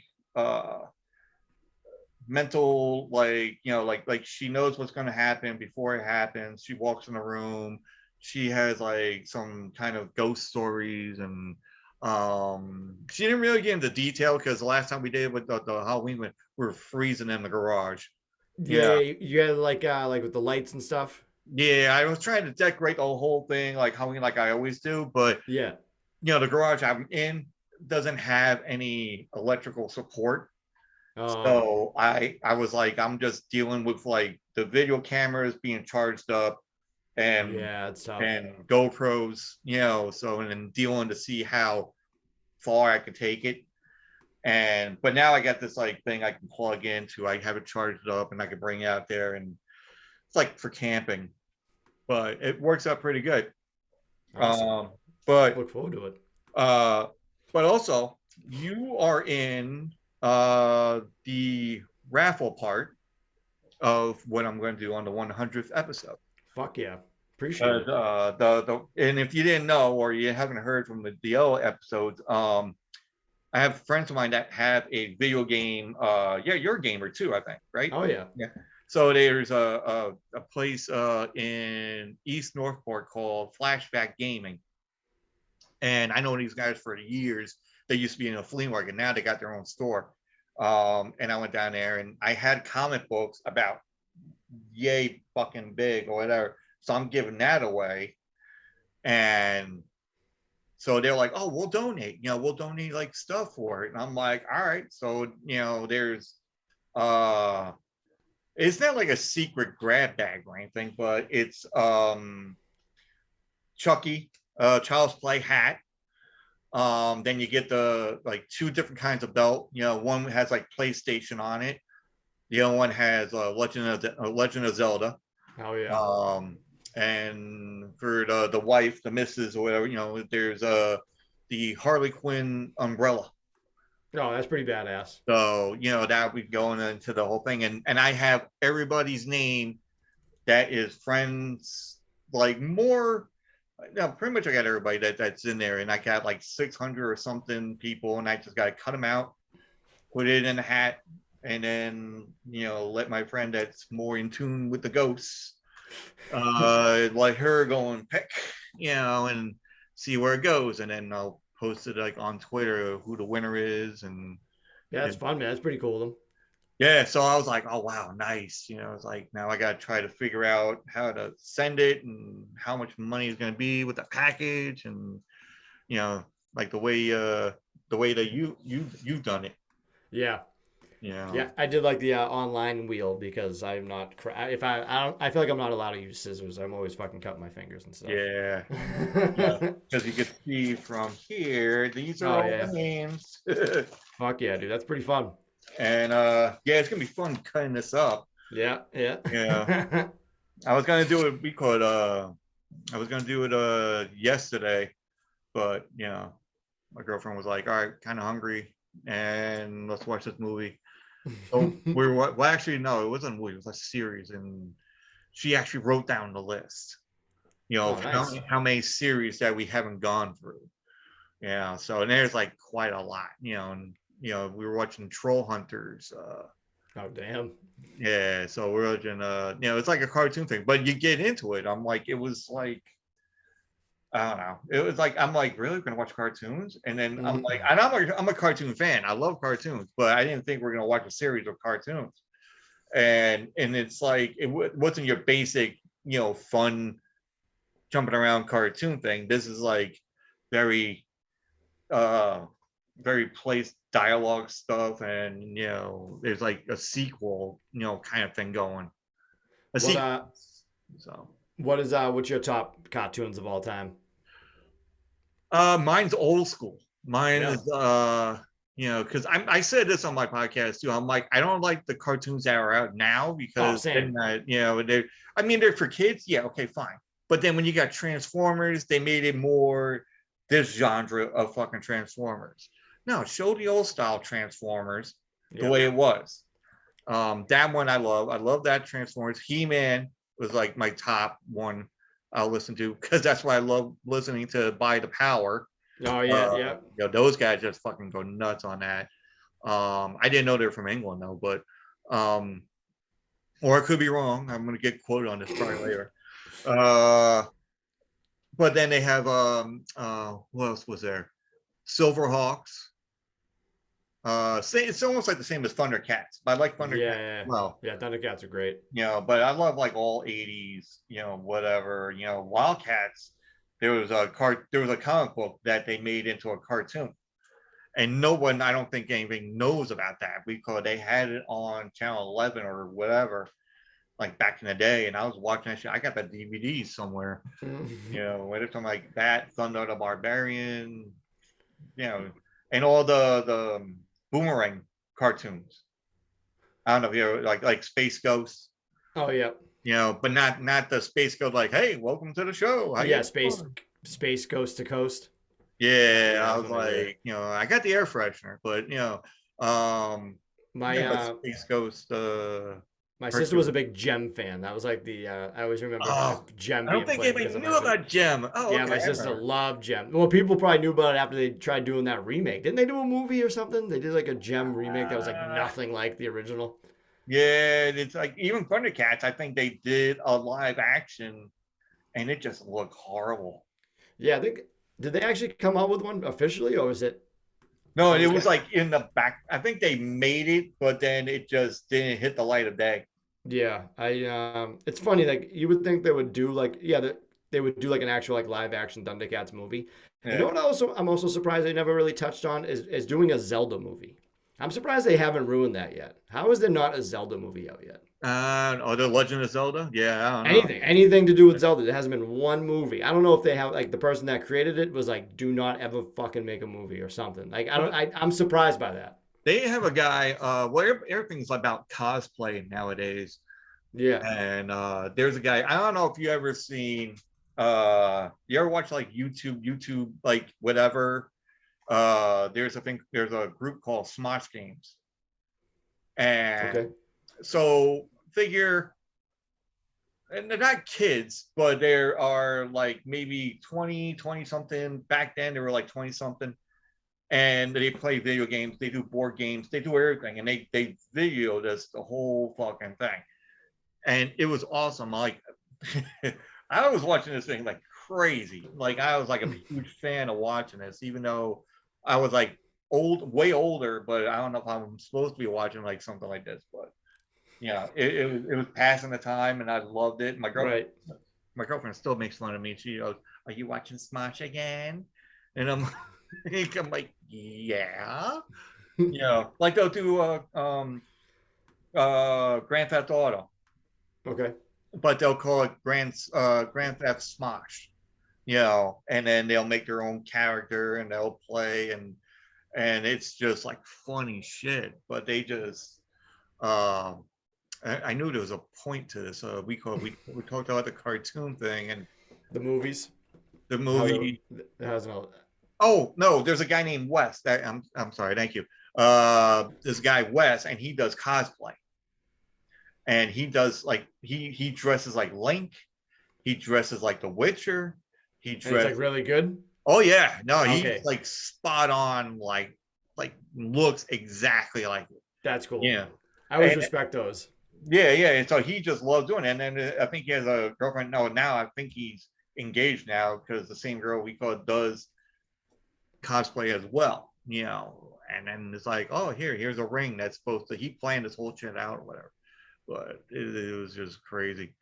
mental, like, like she knows what's gonna happen before it happens. She walks in the room. She has like some kind of ghost stories, and she didn't really get into detail because the last time we did with the Halloween, we were freezing in the garage. Yeah, Yeah. yeah, you had like with the lights and stuff. Yeah, I was trying to decorate the whole thing like Halloween, like I always do, but Yeah. the garage I'm in doesn't have any electrical support. Oh, So I was like, I'm just dealing with like the video cameras being charged up, and yeah, it's tough. GoPros, so, and then dealing to see how far I could take it. But now I got this like thing I can plug into. I have it charged up and I can bring it out there, and it's like for camping, but it works out pretty good. Awesome. Um, but Look forward to it. uh, but also you are in the raffle part of what I'm going to do on the 100th episode. Fuck yeah. Appreciate it. And if you didn't know or you haven't heard from the other episodes, I have friends of mine that have a video game. Yeah, you're a gamer too, I think, right? Oh yeah. Yeah. So there's a place in East Northport called Flashback Gaming, and I know these guys for years. They used to be in a flea market. Now they got their own store. And I went down there and I had comic books about yay fucking big or whatever. So I'm giving that away. And so they're like, oh, we'll donate, we'll donate like stuff for it. And I'm like, all right. So, there's it's not like a secret grab bag or anything, but it's Chucky, Child's Play hat. Then you get the like two different kinds of belt. One has like PlayStation on it. The other one has Legend of Zelda. Oh yeah. And for the wife, the missus or whatever, there's the Harley Quinn umbrella. Oh, that's pretty badass. So that would be going into the whole thing, and I have everybody's name that is friends, like more. No, pretty much I got everybody that's in there, and I got like 600 or something people, and I just got to cut them out, put it in a hat, and then let my friend that's more in tune with the ghosts, like her go and pick, and see where it goes, and then I'll post it like on Twitter who the winner is, Yeah, that's and fun, man. That's pretty cool of them. yeah. So I was like, oh wow, nice. It's like now I got to try to figure out how to send it and how much money is going to be with the package, and you know, like the way that you've done it. Yeah. Yeah. Yeah, I did like the online wheel because I'm not. If I don't, I feel like I'm not allowed to use scissors. I'm always fucking cutting my fingers and stuff. Yeah. Yeah. Because you can see from here, these are Oh all yeah. the names. Fuck yeah, dude. That's pretty fun. And yeah, it's gonna be fun cutting this up. Yeah, yeah. Yeah. I was gonna do it because I was gonna do it yesterday, but my girlfriend was like, all right, kind of hungry, and let's watch this movie. So we were, well, actually, no, it wasn't a movie, it was a series, and she actually wrote down the list, Oh, nice. how many series that we haven't gone through. Yeah, so and there's like quite a lot, and we were watching Troll Hunters. Oh, damn. Yeah, so we're watching. It's like a cartoon thing, but you get into it. I'm like, it was like, I don't know. It was like I'm like, really, we're gonna watch cartoons, and then I'm like, and I'm a cartoon fan. I love cartoons, but I didn't think we're gonna watch a series of cartoons. And it's like it wasn't your basic, fun jumping around cartoon thing. This is like very uh very place dialogue stuff, and there's like a sequel, kind of thing going. A What sequel. So what's your top cartoons of all time? mine's old school. Mine Yeah. is because I said this on my podcast too. I'm like, I don't like the cartoons that are out now Oh, because same. then they're, I mean, they're for kids, yeah, okay, fine. But then when you got Transformers, they made it more this genre of fucking Transformers. No, show the old style Transformers the Yep. way it was. That one I love. I love that Transformers. He-Man was like my top one I'll listen to because that's why I love listening to By the Power. Oh yeah, yeah. Those guys just fucking go nuts on that. I didn't know they're from England though, but um, or I could be wrong. I'm gonna get quoted on this probably later. Uh, but then they have what else was there? Silverhawks. It's almost like the same as Thundercats, but I like Yeah, Thundercats yeah, as well. yeah. Thundercats are great. But I love like all '80s, whatever. Wildcats. There was a comic book that they made into a cartoon, and no one, I don't think anything knows about that because they had it on Channel 11 or whatever, like back in the day, and I was watching that shit. I got the DVD somewhere, every time like that, Thunder the Barbarian, you know, and all the Boomerang cartoons. I don't know if you're like Space Ghost, Oh yeah, but not the Space Ghost like, hey, welcome to the show. How yeah. you Space doing? Space Coast to Coast. Yeah, Yeah, I that's was one of the like, I got the air freshener, but um, my but Space Ghost, my sister was a cartoon. big Gem fan. That was like the I always remember Oh, Gem I don't being think played anybody because of my knew sister. about Gem. Oh, Yeah, okay, my I sister remember. loved Gem. Well, people probably knew about it after they tried doing that remake. Didn't they do a movie or something? They did like a Gem remake that was like Uh, nothing like the original. yeah, it's like even Thundercats. I think they did a live action, and it just looked horrible. Yeah, I think did they actually come out with one officially, or is it No, it was Thundercat? like in the back. I think they made it, but then it just didn't hit the light of day. Yeah, I it's funny like you would think they would do like they would do like an actual like live action Thundercats movie. You know Yeah. what I'm also surprised they never really touched on is doing a Zelda movie. I'm surprised they haven't ruined that yet. How is there not a Zelda movie out yet? The Legend of Zelda. Yeah, I don't know. Anything to do with Zelda. There hasn't been one movie. I don't know if they have like the person that created it was like, do not ever fucking make a movie or something. Like I don't. Well, I'm surprised by that. they have a guy. Everything's about cosplay nowadays, Yeah. and there's a guy. I don't know if you ever seen. You ever watch like YouTube, like whatever. There's a group called Smosh Games, and Okay. so figure, and they're not kids, but there are like maybe 20 something. Back then, they were like 20 something, and they play video games, they do board games, they do everything, and they video this the whole fucking thing, and it was awesome. Like, I was watching this thing like crazy. Like, I was like a huge fan of watching this, even though I was like way older, but I don't know if I'm supposed to be watching like something like this, but it was passing the time, and I loved it. Right. My girlfriend still makes fun of me. She goes, "Are you watching Smosh again?" And I'm like, "Yeah." Like they'll do Grand Theft Auto, Okay. but they'll call it Grand Theft Smosh. And then they'll make their own character and they'll play, and it's just like funny shit. But they just I knew there was a point to this. We talked about the cartoon thing and The movies. the How movie. there has no. Oh no, there's a guy named Wes. I'm sorry, thank you. This guy Wes, and he does cosplay, and he does like he dresses like Link. He dresses like The Witcher. He And it's like dresses. really good. Oh yeah, no, he's Okay. like spot on. Like looks exactly like it. That's cool. Yeah, I always and respect those. yeah. And so he just loves doing it. And then I think he has a girlfriend. No, now I think he's engaged now because the same girl we call does cosplay as well. And then it's like, oh, here's a ring that's supposed to. He planned this whole shit out or whatever, but it was just crazy.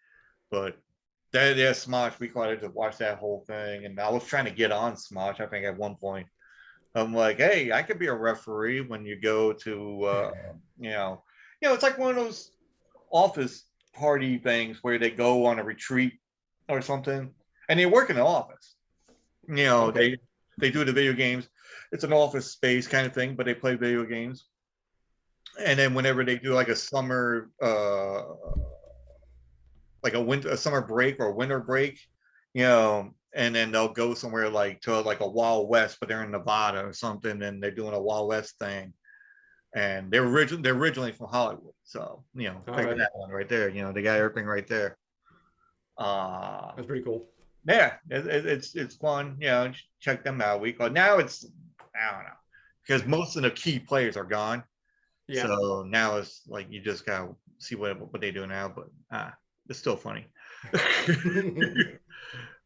But that Smosh, we called it to watch that whole thing, and I was trying to get on Smosh. I think at one point, I'm like, hey, I could be a referee when you go to, it's like one of those office party things where they go on a retreat or something, and they work in the office. You know, Okay. they do the video games. It's an office space kind of thing, but they play video games. And then whenever they do like a summer, like a summer break or a winter break, and then they'll go somewhere like to like a Wild West, but they're in Nevada or something, and they're doing a Wild West thing. And they're originally from Hollywood, so All think of right. that one right there. They got everything right there. Uh, That's pretty cool. Yeah, it's fun. Check them out. But now it's, I don't know, because most of the key players are gone. Yeah. So now it's like you just gotta see what they do now. But it's still funny.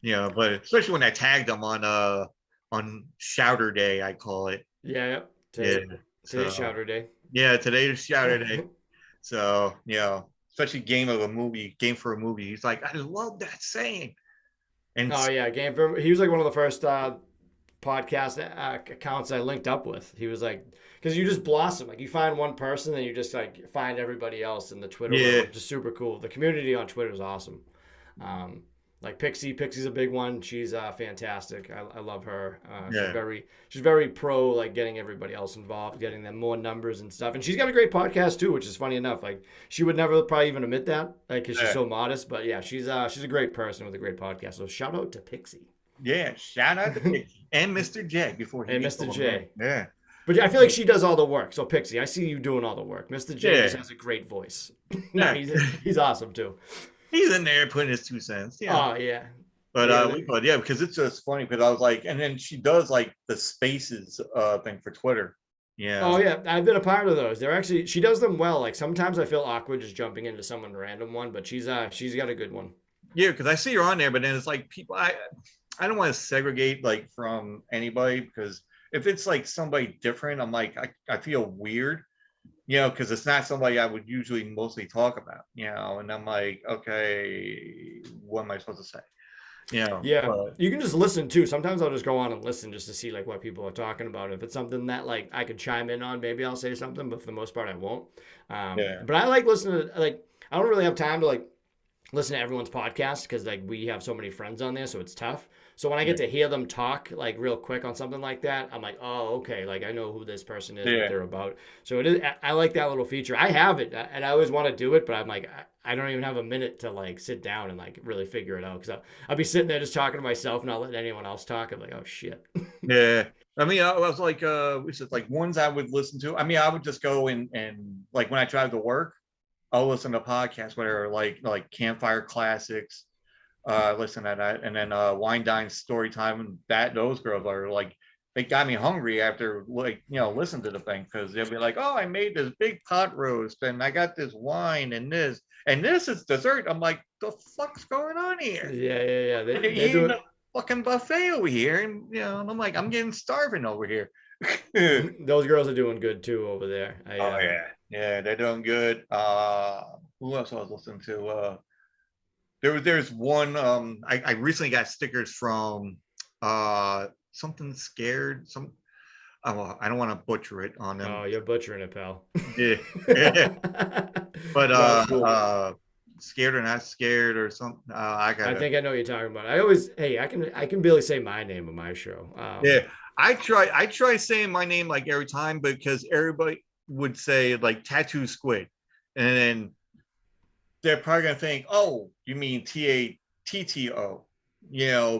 But especially when I tagged them on Shouter Day, I call it. Yeah, yeah. Yeah. Today's So Shouter Day. yeah, today's Shouter Day. So especially game for a movie. He's like, I love that saying. And Oh yeah, he was like one of the first podcast accounts I linked up with. He was like, because you just blossom. Like you find one person, then you just like find everybody else in the Twitter world, yeah, which is super cool. The community on Twitter is awesome. Like Pixie's a big one. She's fantastic. I love her. yeah, She's very pro like getting everybody else involved, getting them more numbers and stuff. And she's got a great podcast too, which is funny enough. Like she would never probably even admit that, like because she's yeah, so modest. But yeah, she's a great person with a great podcast. So shout out to Pixie yeah. Shout out to Pixie and Mr. J before he and gets Mr. all mad. J. Yeah, But I feel like she does all the work. So Pixie, I see you doing all the work. Mr. J just yeah, has a great voice. No, yeah. he's awesome too. He's in there putting his 2 cents. Oh yeah, But yeah. yeah, because it's just funny. Because I was like, and then she does like the spaces thing for Twitter. Oh Yeah, yeah, I've been a part of those. They're actually she does them well. Like sometimes I feel awkward just jumping into someone random one, but she's got a good one. yeah. Because I see her on there, but then it's like people. I don't want to segregate like from anybody because if it's like somebody different, I'm like I feel weird. Because it's not somebody I would usually mostly talk about. And I'm like, okay, what am I supposed to say? Yeah, But you can just listen too. Sometimes I'll just go on and listen just to see like what people are talking about. If it's something that like I could chime in on, maybe I'll say something. But for the most part, I won't. yeah, But I like listening to like I don't really have time to like listen to everyone's podcast because like we have so many friends on there, so it's tough. So when I get yeah, to hear them talk like real quick on something like that, I'm like, oh, okay, like I know who this person is, what yeah. they're about. So it is. I like that little feature. I have it, and I always want to do it, but I'm like, I don't even have a minute to like sit down and like really figure it out because I'll be sitting there just talking to myself, not letting anyone else talk. I'm like, oh shit. Yeah. I mean, I was like, we said like ones I would listen to. I mean, I would just go and like when I drive to work, I'll listen to podcasts where like Campfire Classics, listen to that, and then Wine Dine Story Time, and those girls are like they got me hungry after like listen to the thing because they'll be like, oh, I made this big pot roast and I got this wine and this is dessert. I'm like, the fuck's going on here? Yeah, yeah, yeah. And they're They do eating a it. fucking buffet over here, and I'm like, I'm getting starving over here. Oh Those girls are doing good too over there. yeah, yeah, they're doing good. Who else I was listening to? There's one. I recently got stickers from something scared. Well, I don't want to butcher it on them. Oh, you're butchering it, pal. Yeah, but No, it's cool. scared or not scared or something. I I gotta. think I know what you're talking about. Hey, I can barely say my name on my show. Yeah, I try saying my name like every time because everybody would say like ta2squid, and then they're probably gonna think, oh, you mean TATTO,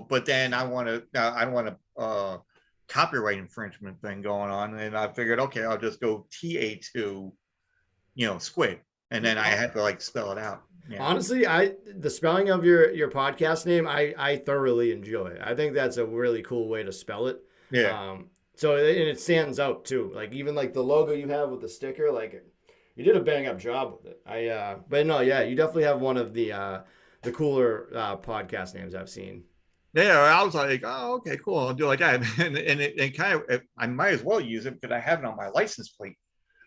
But then I don't want to copyright infringement thing going on, and I figured, okay, I'll just go TA2, squid, and then I had to like spell it out. Yeah, Honestly, the spelling of your podcast name, I thoroughly enjoy. I think that's a really cool way to spell it. yeah, So and it stands out too. Like even like the logo you have with the sticker, like you did a bang up job with it. But no, yeah, you definitely have one of the cooler podcast names I've seen. yeah. I was like, oh, okay, cool, I'll do like that, and it kind of I might as well use it because I have it on my license plate.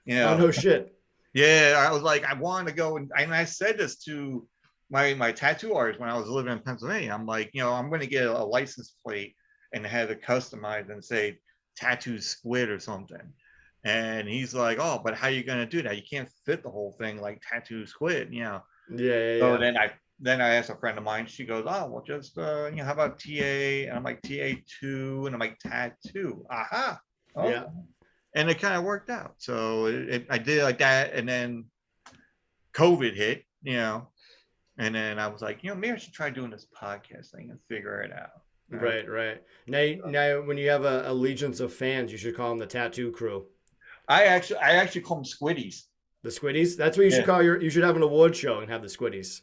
You Oh know, no shit. Yeah, I was like, I wanted to go, and I said this to my tattoo artist when I was living in Pennsylvania. I'm like, I'm going to get a license plate and have it customized and say ta2squid or something. And he's like, oh, but how are you going to do that? You can't fit the whole thing like ta2squid. Yeah, yeah, So yeah. then I asked a friend of mine. She goes, oh, well, just how about TA? And I'm like TA2, and I'm like tattoo. Aha. Oh, Yeah. and it kind of worked out. So I did like that, and then COVID hit, and then I was like, maybe I should try doing this podcast thing and figure it out. Right, right. Now, when you have a allegiance of fans, you should call them the Tattoo Crew, I actually call them squiddies. the Squiddies. That's what you should Yeah, call your. You should have an award show and have the Squiddies.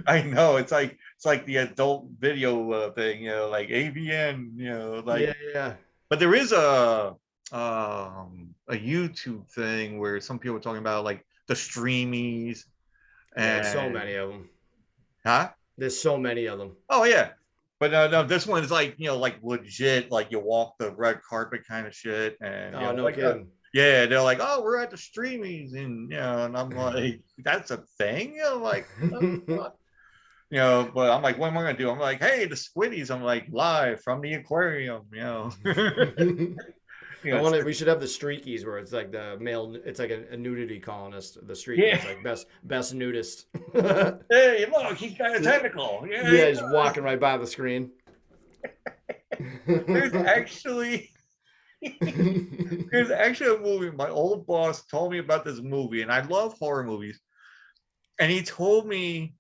I know it's like the adult video thing, like AVN, like. Yeah, yeah. But there is a YouTube thing where some people are talking about like the streamies Yeah, there's so and many of them. huh? There's so many of them. Oh yeah. But no, this one is like like legit, like you walk the red carpet kind of shit, and Oh, no like kidding. yeah, they're like, oh, we're at the streamies, and and I'm like, that's a thing, like, what the fuck? But I'm like, what am I gonna do? I'm like, hey, the squiddies. I'm like, live from the aquarium, I it's want to. like, We should have the streakies where it's like the male. It's like a nudity colonist. The yeah, streakies, like best nudist. hey, look, he's got a tentacle. Yeah, Yeah, he's walking right by the screen. there's actually there's actually a movie. My old boss told me about this movie, and I love horror movies. And he told me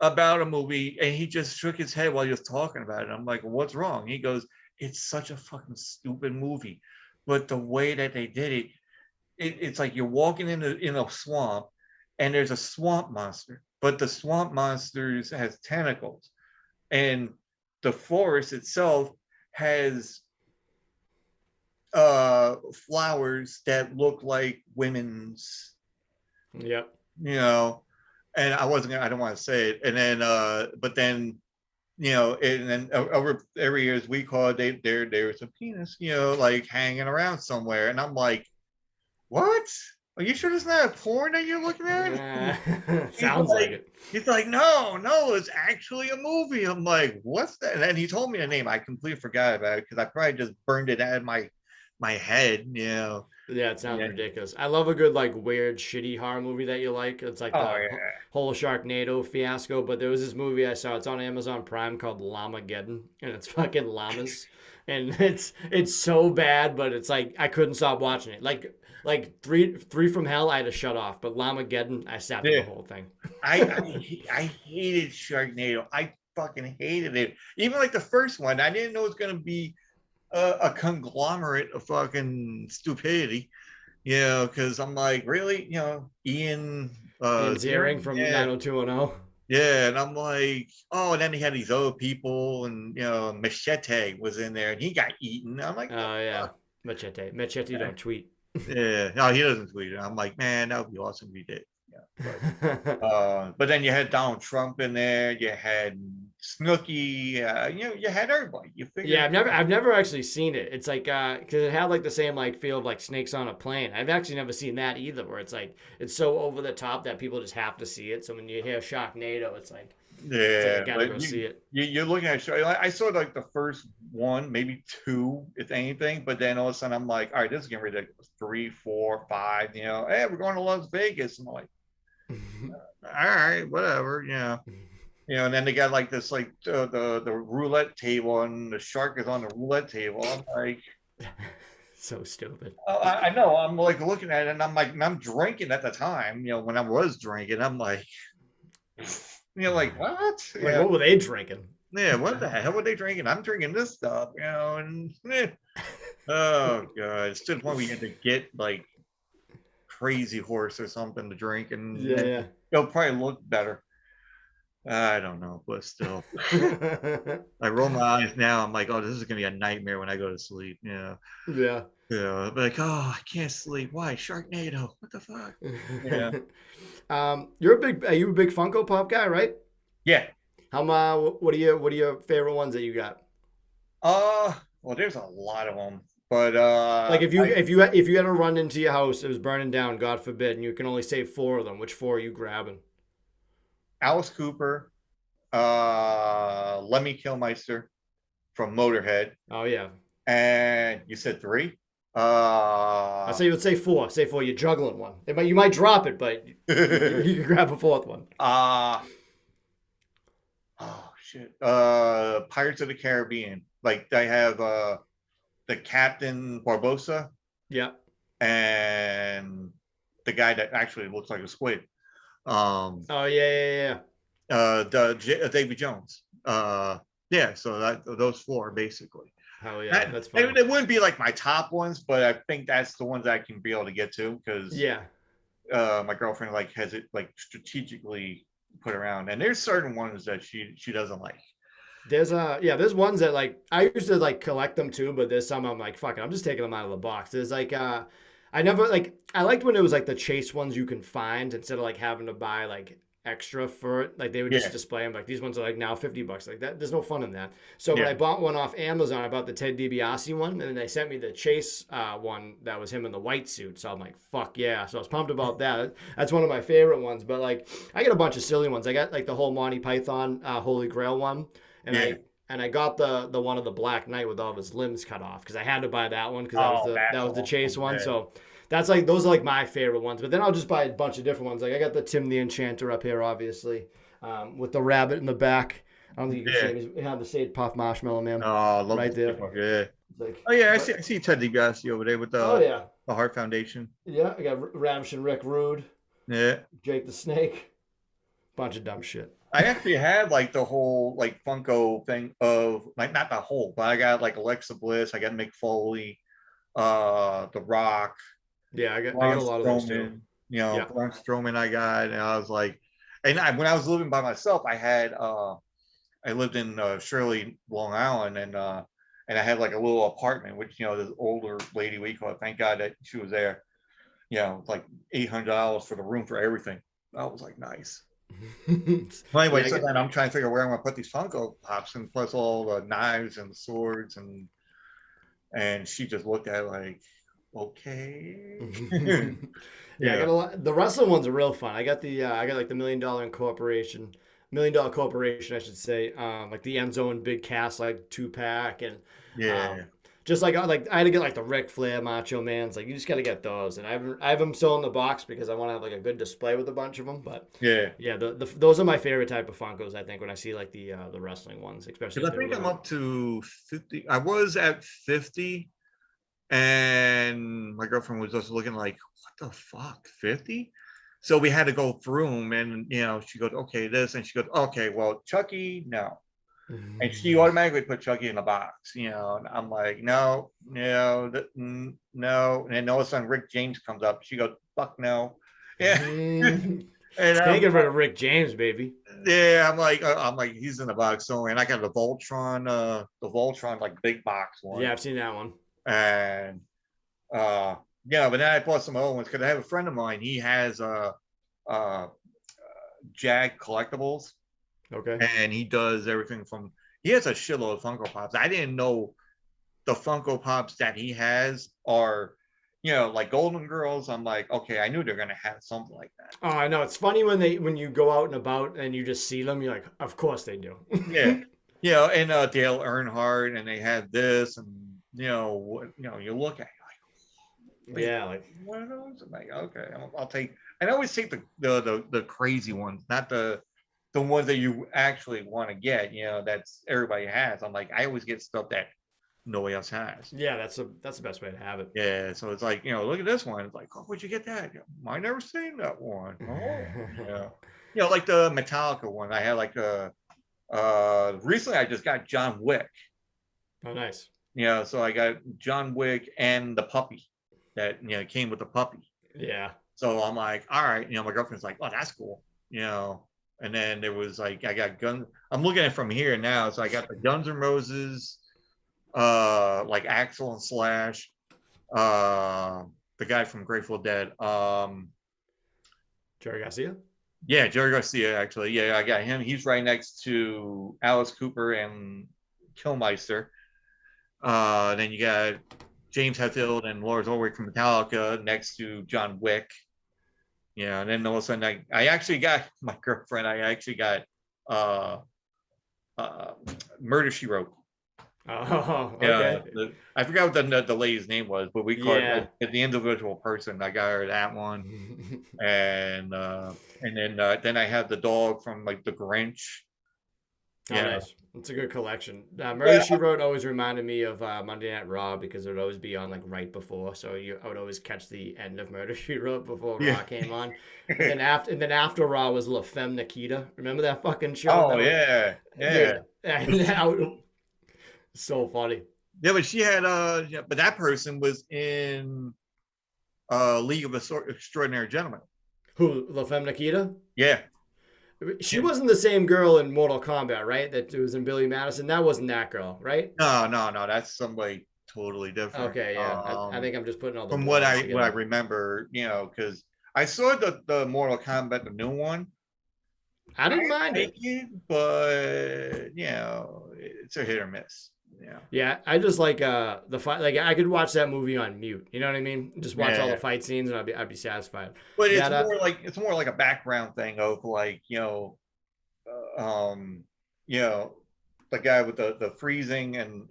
about a movie, and he just shook his head while he was talking about it. I'm like, what's wrong? He goes, it's such a fucking stupid movie, but the way that they did it, it's like you're walking in a swamp, and there's a swamp monster, but the swamp monsters has tentacles, and the forest itself has flowers that look like women's, Yep. you know and I don't want to say it, and then but then and then over every year, as we call it, there's a penis, like hanging around somewhere, and I'm like, what? Are you sure it's not a porn that you're looking at? he's Sounds like like it. he's like, no, it's actually a movie. I'm like, what's that? And then he told me the name. I completely forgot about it because I probably just burned it out of my head. Yeah, it sounds Yeah. ridiculous. I love a good like weird shitty horror movie that you like. It's like Oh the yeah. whole Sharknado fiasco. But there was this movie I saw. It's on Amazon Prime called Llamageddon, and it's fucking llamas, and it's so bad, but it's like I couldn't stop watching it. Like three from hell, I had to shut off. But Llamageddon, I sat through the Yeah. whole thing. I hated Sharknado. I fucking hated it. Even like the first one, I didn't know it was gonna be a conglomerate of fucking stupidity. Because I'm like, really, Ian Ian Ziering Ziering, from yeah, 90210. yeah, and I'm like, oh, and then he had these other people, and Machete was in there, and he got eaten. I'm like, what Oh the yeah, fuck? Machete don't tweet. Yeah, no, he doesn't tweet it. I'm like, man, that would be awesome if he did. Yeah, but then you had Donald Trump in there, you had Snooki, you had everybody. You Yeah, figured, I've never actually seen it. It's like because it had like the same like feel of like snakes on a plane. I've actually never seen that either, where it's like it's so over the top that people just have to see it. So when you hear Sharknado, it's like I yeah, gotta but go see it. you're looking at show. I saw like the first one, maybe two, if anything. But then all of a sudden, I'm like, all right, this is getting ridiculous. Three, four, five. Hey, we're going to Las Vegas. I'm like, all right, whatever. And then they got like this, like the roulette table, and the shark is on the roulette table. I'm like, So stupid. oh, I know. I'm like looking at it, and I'm like, and I'm drinking at the time. When I was drinking, I'm like, like what? Like what were they drinking? Yeah, what the hell were they drinking? I'm drinking this stuff, and oh god, it's to the point where you had to get like Crazy Horse or something to drink, and Yeah, it'll probably look better. I don't know, but still, I roll my eyes now. I'm like, oh, this is gonna be a nightmare when I go to sleep. yeah. Yeah, but like, oh, I can't sleep. Why Sharknado? What the fuck? Yeah, Are you a big Funko Pop guy, right? yeah. What are your favorite ones that you got? Well, there's a lot of them, but Like if you had to run into your house, it was burning down, God forbid, and you can only save four of them. Which four are you grabbing? Alice Cooper, Lemmy Kilmister from Motorhead, Oh yeah, and you said three. I say let's say four. Say four. You're juggling one. You might drop it, but you can grab a fourth one. uh oh shit. Pirates of the Caribbean. Like they have the Captain Barbosa Yeah. and the guy that actually looks like a squid. Um, Oh yeah. Davy Jones. Yeah, so those four basically. Oh yeah, That, that's funny. it wouldn't be like my top ones, but I think that's the ones I can be able to get to because Yeah. my girlfriend like has it like strategically. put around. And there's certain ones that she doesn't like. There's ones that like I used to like collect them too, but there's some I'm like, fuck it, I'm just taking them out of the box. There's like I never like I liked when it was like the chase ones you can find instead of like having to buy like extra for it. Like they would just Yeah, display them like these ones are like now $50. Like that there's no fun in that. So when yeah, I bought one off Amazon, I bought the Ted DiBiase one, and then they sent me the chase one that was him in the white suit. So I'm like, fuck yeah. So I was pumped about that. That's one of my favorite ones. But like I got a bunch of silly ones. I got like the whole Monty Python Holy Grail one. And yeah. I got the one of the Black Knight with all of his limbs cut off because I had to buy that one because Oh, that that's was the chase awesome. one. Yeah, So that's like those are like my favorite ones. But then I'll just buy a bunch of different ones. Like I got the Tim the Enchanter up here, obviously, with the rabbit in the back. I don't think you can yeah. see him. He had the Stay Puff Marshmallow Man Oh, I love right this there. people. Yeah. It's like, Oh yeah, but I see Ted DiBiase over there with oh yeah, the Heart Foundation. yeah. I got Ravishing Rick Rude, Yeah. Jake the Snake, bunch of dumb shit. I actually had like the whole like Funko thing of like not the whole, but I got like Alexa Bliss, I got Mick Foley, The Rock, Yeah, I got Braun a lot of those too. Strowman, Yeah. Braun Strowman I got, and I was like, when I was living by myself, I lived in Shirley, Long Island, and I had like a little apartment, which this older lady we call it. Thank God that she was there. Like $800 for the room for everything. That was like nice. Well, anyway, Yeah, so then I'm trying to figure out where I'm gonna put these Funko Pops and plus all the knives and swords and she just looked at it like, okay. Yeah, I got Yeah, a lot. The wrestling ones are real fun. I got like the Million Dollar Corporation, I should say. Like the End Zone Big Cast like 2-pack, and um, yeah. just like I had to get like the Ric Flair Macho Man's. Like you just got to get those, and I have them still in the box because I want to have like a good display with a bunch of them. But Yeah. yeah, those are my favorite type of Funkos. I think when I see like the wrestling ones, especially Because if I they're a think I'm little. up to 50. I was at 50 and my girlfriend was just looking like, what the fuck, 50? So we had to go through them and she goes, okay, this, and she goes, okay, well, Chucky, no. And she automatically put Chucky in the box, and I'm like, no, no, no. And then all of a sudden Rick James comes up. She goes, fuck no. Yeah. Can't And get rid of Rick James, baby. yeah, I'm like, he's in the box somewhere. And I got the Voltron like big box Yeah, one. I've seen that one. And uh yeah, but then I bought some other ones because I have a friend of mine. He has uh Jag collectibles, Okay. and he does everything from. He has a shitload of Funko Pops. I didn't know the Funko Pops that he has are, like Golden Girls. I'm like, okay, I knew they're gonna have something like that. Oh, I know. It's funny when you go out and about and you just see them. You're like, of course they do. Yeah, and Dale Earnhardt, and they had this, and you look at it, wait, Yeah, like one of those? I'm like, okay, I'll take. And I always take the crazy ones, not the ones that you actually want to get. That's everybody has. I'm like, I always get stuff that nobody else has. yeah, that's the best way to have it. Yeah, so it's like, look at this one. It's like, oh, where'd you get that? I never seen that one. Oh, yeah. Like the Metallica one. I had like recently I just got John Wick. Oh, nice. So I got John Wick and the puppy that came with the puppy. Yeah. So I'm like, all right, my girlfriend's like, oh, that's cool. And then there was like, I got guns. I'm looking at it from here now. So I got the Guns N' Roses, like Axel and Slash, the guy from Grateful Dead. Jerry Garcia. Yeah, Jerry Garcia, actually. Yeah, I got him. He's right next to Alice Cooper and Killmeister. Then you got James Hetfield and Lars Ulrich from Metallica next to John Wick. And then all of a sudden I actually got my girlfriend. I actually got Murder She Wrote. Oh, Yeah, okay. I forgot what the lady's name was, but we called Yeah. it the individual person. I got her that one, and then I had the dog from like the Grinch. Oh, Yeah, nice. It's a good collection. Murder yeah, She Wrote always reminded me of Monday Night Raw because it would always be on like right before, so I would always catch the end of Murder She Wrote before yeah. Raw came on, and then after Raw was La Femme Nikita. Remember that fucking show? Oh yeah, yeah, Dude, and that so funny. yeah. But she had yeah, but that person was in League of Extraordinary Gentlemen. Who La Femme Nikita? Yeah, She wasn't the same girl in Mortal Kombat, right? That was in Billy Madison. That wasn't that girl, right? No, no, no. That's somebody totally different. Okay, yeah. I think I'm just putting all the From blondes what I together. remember, because I saw the Mortal Kombat, the new one. I I didn't mind like it. it, but it's a hit or miss. Yeah, Yeah, I just like the fight. Like I could watch that movie on mute. You know what I mean? Just watch all the yeah. fight scenes, and I'd be satisfied. But That it's more like a background thing of like um, you know, the guy with the freezing and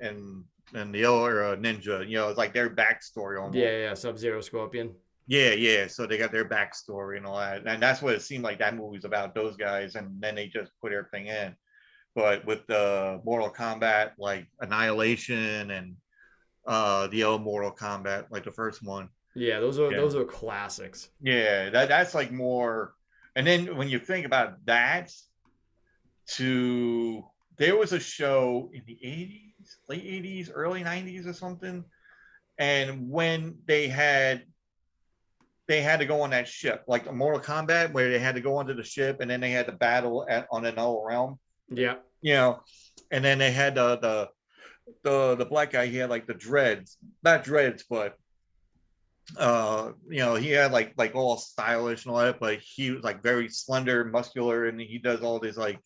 the other ninja. It's like their backstory almost. yeah, Sub Zero Scorpion. Yeah, yeah. So they got their backstory and all that, and that's what it seemed like that movie's about. Those guys, and then they just put everything in. But with the Mortal Kombat, like Annihilation and the old Mortal Kombat, like the first one. Yeah, Yeah, those are classics. yeah. That's like more. And then when you think about that, to there was a show in the 80s, late 80s, early 90s or something, and when they had to go on that ship, like the Mortal Kombat, where they had to go onto the ship and then they had to battle on another realm. Yeah. You know, and then they had the black guy. He had like the dreads, not dreads, but he had like all stylish and all that, but he was like very slender, muscular, and he does all this like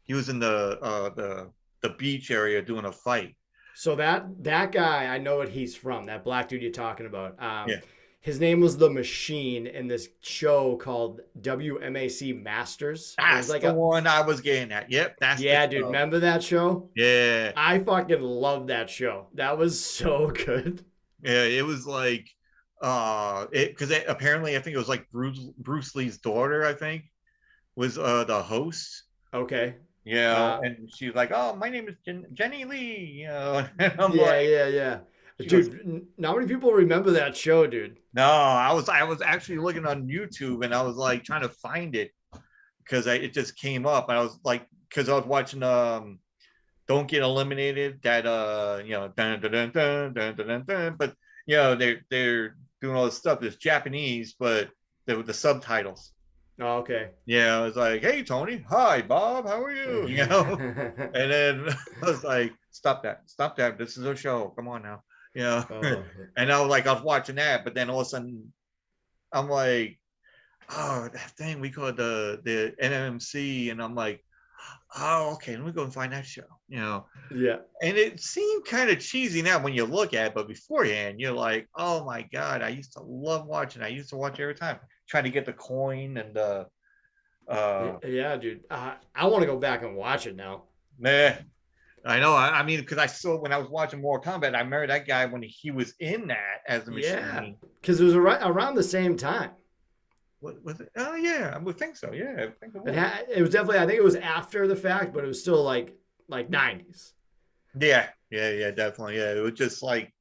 he was in the beach area doing a fight. So that guy, I know what he's from. That black dude you're talking about. Yeah, His name was the Machine in this show called WMAC Masters. It was that's like the a one I was getting at. Yep, that's the yeah, dude. show. Remember that show? Yeah, I fucking love that show. That was so good. yeah. It was like it because apparently I think it was like Bruce Lee's daughter. I think was the host. Okay. Yeah, Uh, and she's like, "Oh, my name is Jenny Lee." And I'm yeah, like, yeah, yeah. she goes, Dude, not many people remember that show, dude. "No, I was actually looking on YouTube and I was like trying to find it because it just came up. And I was like, because I was watching Don't Get Eliminated, that dun, dun, dun, dun, dun, dun, dun, dun. But they're doing all this stuff. It's Japanese, but with the subtitles. Oh, okay. Yeah, I was like, "Hey Tony, hi Bob, how are you?" And then I was like, stop that. This is a show. Come on now. Oh, And I was watching that, but then all of a sudden I'm like, oh, that thing we call it the NMC, and I'm like, oh, okay, let me go and find that show. yeah. And it seemed kind of cheesy now when you look at it, but beforehand, you're like, oh my God, I used to love watching. I used to watch every time, trying to get the coin and Yeah, dude. I want to go back and watch it now. nah. I know. I mean, because I saw when I was watching Mortal Kombat, I remember that guy when he was in that as the Yeah, machine. because it was around the same time. What was it? Oh yeah, I would think so. Yeah, I think it was. It was definitely. I think it was after the fact, but it was still like 90s. Yeah, yeah, yeah, definitely. Yeah, it was just like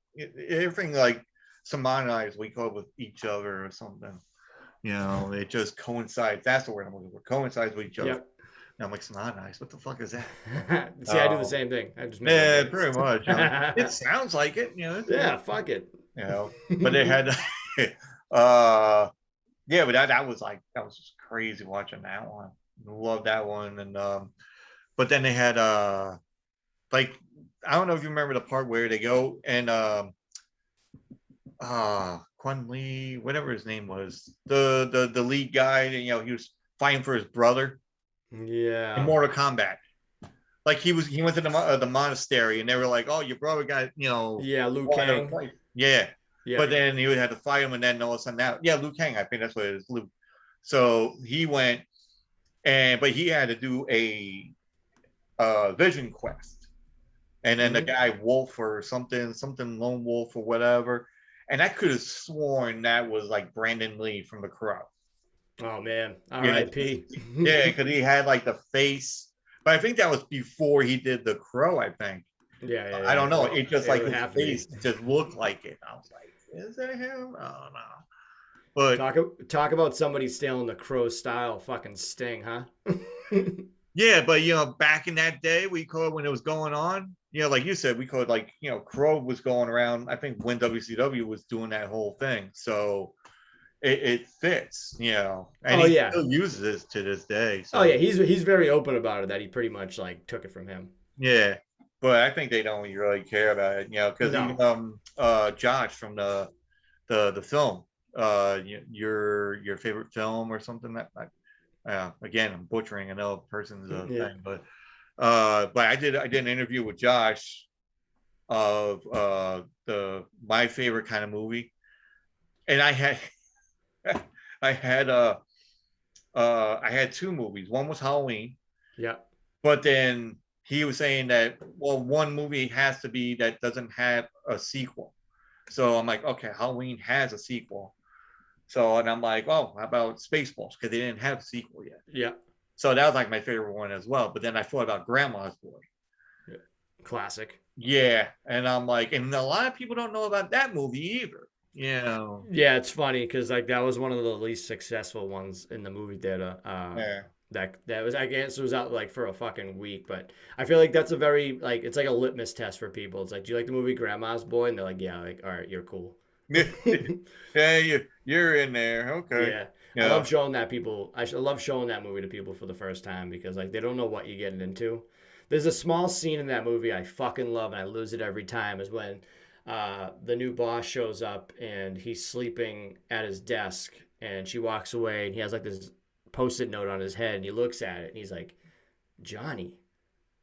everything like synchronized. We call it with each other or something. It just coincides. That's the word I'm looking for. Coincides with each other. Yep. Now I'm like synchronized. What the fuck is that? See, I do the same thing. I just make Yeah, up pretty words. much. It sounds like it. Yeah, fuck it. But they had, uh, yeah, but that was just crazy watching that one. Love that one, and but then they had like I don't know if you remember the part where they go and Quan Lee, whatever his name was, the lead guy, he was fighting for his brother in Yeah. Mortal Kombat. Like he went to the monastery and they were like, "Oh, your brother got Yeah, Liu wanted to Kang. fight." Yeah, Yeah. but then he had to fight him, and then all of a sudden now, yeah, Liu Kang, I think that's what it is, Liu. So he went but he had to do a vision quest, and then the Mhm. guy Wolf or something Lone Wolf or whatever, and I could have sworn that was like Brandon Lee from The Crow. Oh man. Yeah, R.I.P. yeah, because he had like the face, but I think that was before he did The Crow. I think. Yeah, yeah, I yeah. don't know. Well, It just it like would his have to be. face just looked like it. I was like, is that him? I don't know. But Talk about somebody stealing the Crow style fucking sting, huh? yeah, but back in that day, we called when it was going on. Like you said, we called like Crow was going around. I think when WCW was doing that whole thing, so it fits, and Oh he yeah. still uses it to this day. Oh yeah, So he's very open about it that he pretty much like took it from him. yeah, but I think they don't really care about it, because even No. Josh from the film, your favorite film or something that again, I'm butchering another person's Yeah. thing, but I did an interview with Josh of the my favorite kind of movie, and I had I had two movies. One was Halloween, Yeah. but then he was saying that, well, one movie has to be that doesn't have a sequel. So I'm like, okay, Halloween has a sequel. So and I'm like, oh, how about Spaceballs? Because they didn't have a sequel yet. Yeah. So that was like my favorite one as well. But then I thought about Grandma's Boy. Yeah. Classic. Yeah, and I'm like, and a lot of people don't know about that movie either. Yeah, it's funny because like that was one of the least successful ones in the movie theater. Yeah, That was, I guess it was out like for a fucking week, but I feel like that's a very like it's like a litmus test for people. It's like, do you like the movie Grandma's Boy? And they're like, yeah, like all right, you're cool. yeah, you're in there. Okay. Yeah, I Yeah. love showing that people. I love showing that movie to people for the first time because like they don't know what you're getting into. There's a small scene in that movie I fucking love and I lose it every time. Is when the new boss shows up and he's sleeping at his desk and she walks away and he has like this post-it note on his head and he looks at it and he's like, Johnny,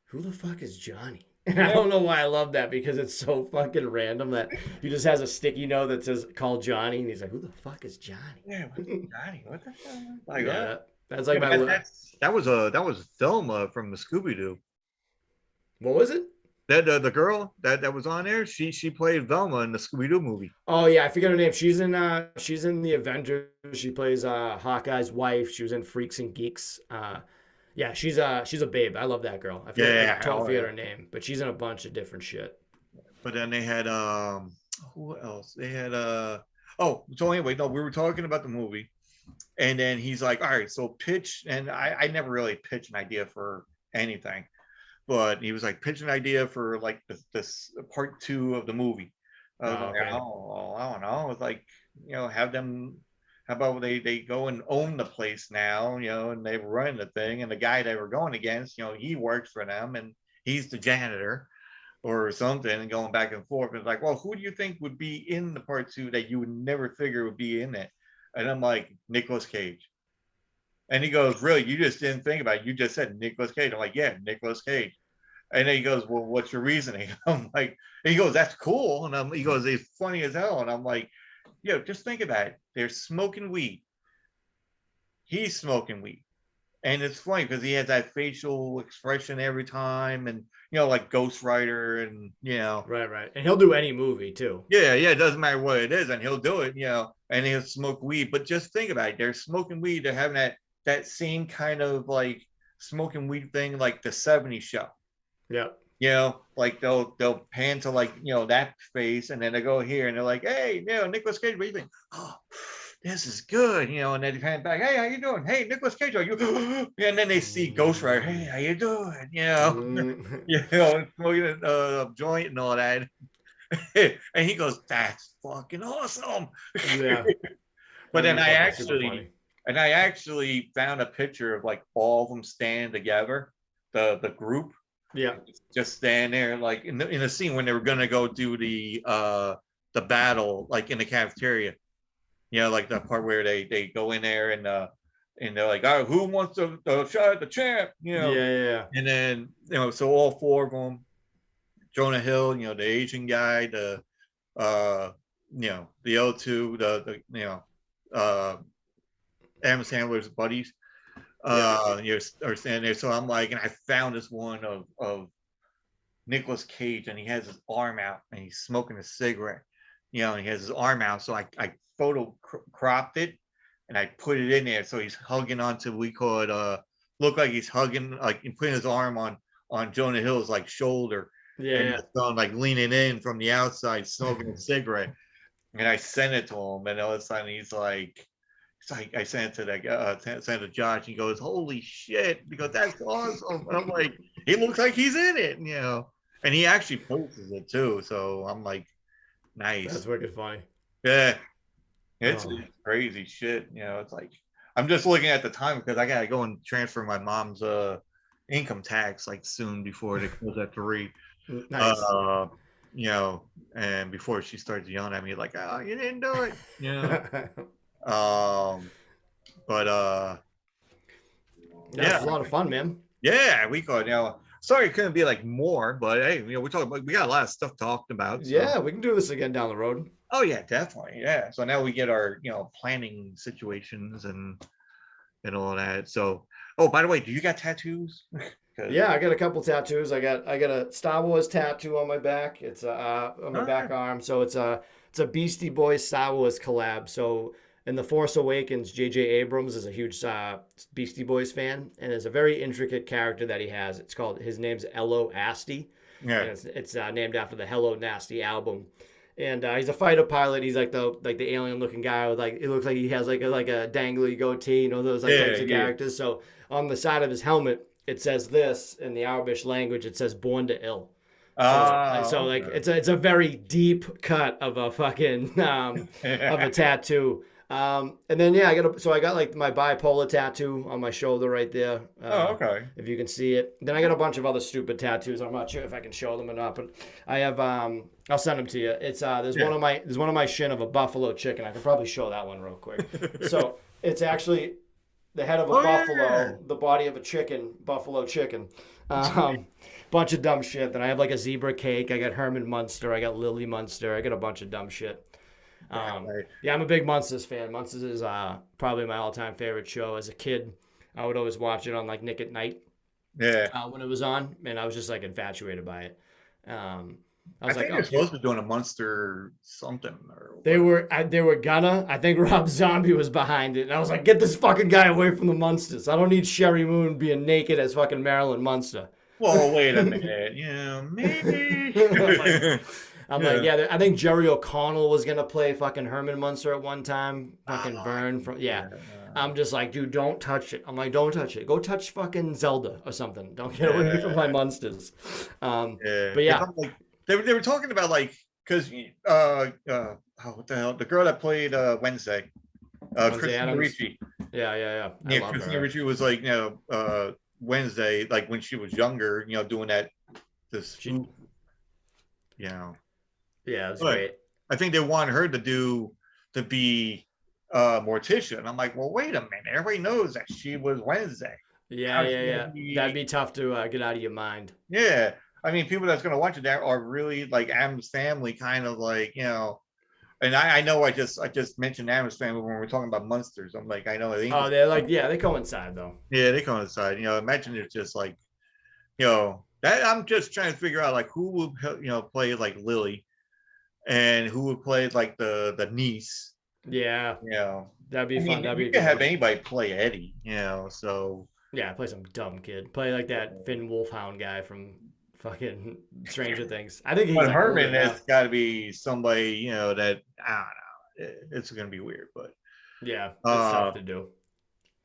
who the fuck is Johnny? And I Yeah. don't know why I love that because it's so fucking random that he just has a sticky note that says call Johnny and he's like, who the fuck is Johnny? Yeah, what's Johnny? What the hell? Like, Yeah, that's like yeah, my. but that was Thelma from the Scooby Doo. What was it? That the girl that was on there, she played Velma in the Scooby Doo movie. Oh yeah, I forget her name. She's in the Avengers. She plays Hawkeye's wife. She was in Freaks and Geeks. Yeah, she's a babe. I love that girl. I Yeah, totally oh forget yeah. her name, but she's in a bunch of different shit. But then they had who else? They had oh, so anyway, no, we were talking about the movie, and then he's like, all right, so pitch, and I never really pitched an idea for anything, but he was like, pitch an idea for like this part two of the movie. I was Oh, like, okay. oh, I don't know. It's like, have them. How about they go and own the place now, and they run the thing, and the guy they were going against, he works for them, and he's the janitor or something, and going back and forth. And it's like, well, who do you think would be in the part two that you would never figure would be in it? And I'm like, Nicolas Cage. And he goes, really? You just didn't think about it. You just said Nicolas Cage. I'm like, yeah, Nicolas Cage. And then he goes, well, what's your reasoning? I'm like, and he goes, that's cool. And he goes, it's funny as hell. And I'm like, just think about it. They're smoking weed. He's smoking weed. And it's funny because he has that facial expression every time, and like Ghost Rider, and Right, right. And he'll do any movie too. yeah, yeah, it doesn't matter what it is, and he'll do it, and he'll smoke weed. But just think about it, they're smoking weed, they're having that same kind of like smoking weed thing, like the '70s show. Yep. Like they'll pan to like that face, and then they go here, and they're like, hey, Nicolas Cage, what do you think? Oh, this is good, and then they pan back, hey, how you doing? Hey, Nicolas Cage, are you? And then they see Ghost Rider, hey, how you doing? Mm. Smoking a joint and all that. And he goes, that's fucking awesome. Yeah, But that'd then be fucking super funny. I actually found a picture of like all of them standing together, the group, Yeah. just stand there like in the scene when they were gonna go do the battle, like in the cafeteria. Like the part where they go in there, and they're like, all right, who wants to shot at the champ? Yeah, yeah, And then so all four of them, Jonah Hill, the Asian guy, uh the O2, uh Adam Sandler's buddies, yeah. are standing there. So I'm like, and I found this one of Nicolas Cage, and he has his arm out and he's smoking a cigarette, and he has his arm out. So I photo cropped it and I put it in there. So he's hugging onto, we call it look like he's hugging, like putting his arm on Jonah Hill's like shoulder, Yeah, and yeah. the son like leaning in from the outside, smoking a cigarette. And I sent it to him, and all of a sudden he's like, it's like I sent it to sent it to Josh. He goes, "Holy shit!" Because that's awesome. And I'm like, he looks like he's in it, And he actually posts it too. So I'm like, nice, That's wicked funny. yeah. Oh. It's crazy shit. It's like I'm just looking at the time because I gotta go and transfer my mom's income tax like soon before they close at 3. Nice. Uh, you know, and before she starts yelling at me like, "Oh, you didn't do it," Um, but This yeah, was a lot of fun, man. yeah, we could. Sorry it couldn't be like more, but hey, we're talking about we got a lot of stuff talked about. So, Yeah, we can do this again down the road. oh yeah, definitely, yeah. So now we get our planning situations and all that. So, oh, by the way, do you got tattoos? Because Yeah, I got a couple tattoos. I got a Star Wars tattoo on my back. It's on my all back right. arm. So it's a Beastie Boys Star Wars collab. So in The Force Awakens, J.J. Abrams is a huge Beastie Boys fan, and there's a very intricate character that he has. His name's Ello Asti, and Yeah. it's named after the Hello Nasty album. And he's a fighter pilot. He's like the alien looking guy with it looks like he has like a dangly goatee, those like Yeah, types of yeah. characters. So on the side of his helmet it says this in the Arabic language. It says "born to ill." So like Okay. it's a very deep cut of a fucking of a tattoo. And then yeah, I got like my bipolar tattoo on my shoulder right there. Oh, okay. If you can see it. Then I got a bunch of other stupid tattoos. I'm not sure if I can show them or not, but I have I'll send them to you. It's Yeah. there's one of my shin of a buffalo chicken. I can probably show that one real quick. So it's actually the head of a Oh yeah. buffalo, the body of a chicken, buffalo chicken. Bunch of dumb shit. Then I have like a zebra cake. I got Herman Munster. I got Lily Munster. I got a bunch of dumb shit. Right. Yeah, I'm a big Munsters fan. Munsters is probably my all-time favorite show. As a kid, I would always watch it on like Nick at Night Yeah. when it was on, and I was just like infatuated by it. I I was like, think they're oh, dude, supposed to be doing a monster something or they what. were they were gonna. I think Rob Zombie was behind it, and I was like, get this fucking guy away from the Munsters. I don't need Sherry Moon being naked as fucking Marilyn Munster. Well, wait a minute. Maybe. I'm like, I'm like, Yeah. yeah. I think Jerry O'Connell was gonna play fucking Herman Munster at one time. Fucking Ah, Vern from yeah. yeah. I'm just like, dude, don't touch it. I'm like, don't touch it. Go touch fucking Zelda or something. Don't get away from my Yeah. Munsters. Yeah. But It's yeah, not like they were talking about like because oh, what the hell, the girl that played Wednesday, Wednesday Christina Adams. Ricci. Yeah. I Yeah, love Christina her. Ricci was like Wednesday, like when she was younger, doing this She, spook, you know. yeah, it was But great. I think they wanted her to be Morticia. And I'm like, well, wait a minute. Everybody knows that she was Wednesday. How's she gonna Yeah. That'd be? be tough to get out of your mind. Yeah. I mean, people that's gonna watch it there are really like Adam's family, kind of like, and I know I just mentioned Adam's family when we were talking about monsters. I'm like, I know the Oh, English. they're like, yeah, they coincide though. Yeah, they coincide. Imagine it's just like, that I'm just trying to figure out like who would play like Lily and who would play like the niece. Yeah, You know, that'd be I fun. mean, That'd be you a can good have one. anybody play Eddie. So Yeah, play some dumb kid. Play like that Finn Wolfhound guy from fucking Stranger Things. I think he's but like older Herman now. has got to be somebody that I don't know. It's going to be weird, Yeah, it's tough uh, to do.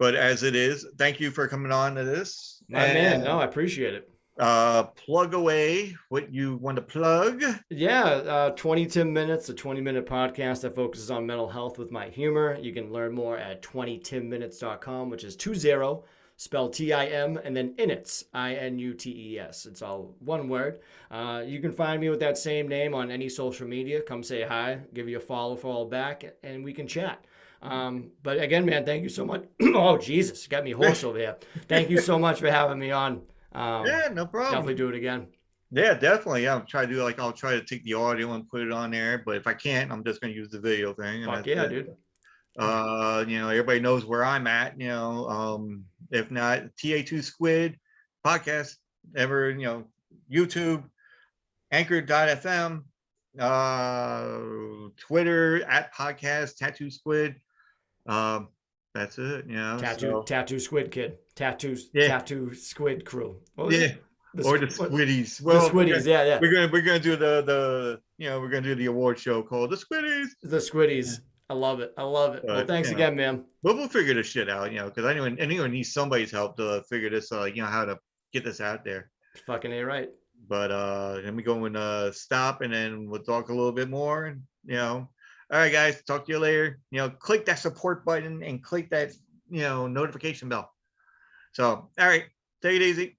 but as it is, thank you for coming on to this My man, no, and I appreciate it. plug away what you want to plug. Yeah, 20 minutes, a 20-minute podcast that focuses on mental health with my humor. You can learn more at 20timinutes.com, which is 20, spelled Tim, and then inits, Inutes. It's all one word. You can find me with that same name on any social media. Come say hi, give you a follow back, and we can chat. But again, man, thank you so much. Oh, Jesus, got me hoarse over here. Thank you so much for having me on. Yeah, no Definitely problem. do it again. Yeah, definitely. Yeah, I'll try to take the audio and put it on there, but if I can't, I'm just going to use the video thing, and Fuck that's yeah, it. dude. Everybody knows where I'm at. If not, ta2squid podcast, ever, YouTube, anchor.fm, Twitter at podcast tattoo squid. Um, that's it. So Tattoo Squid Kid, yeah, Tattoo Squid Crew. What was yeah, it? or the What? squiddies. The Well, Squiddies. Yeah. we're gonna do we're gonna do the award show called the Squiddies. The Squiddies. I love it. Well, But thanks again, man. but we'll figure this shit out, because anyone needs somebody's help to figure this out, how to get this out there. Fucking A right. But then we go and stop, and then we'll talk a little bit more, and All right, guys, talk to you later. Click that support button and click that notification bell. So, all right, take it easy.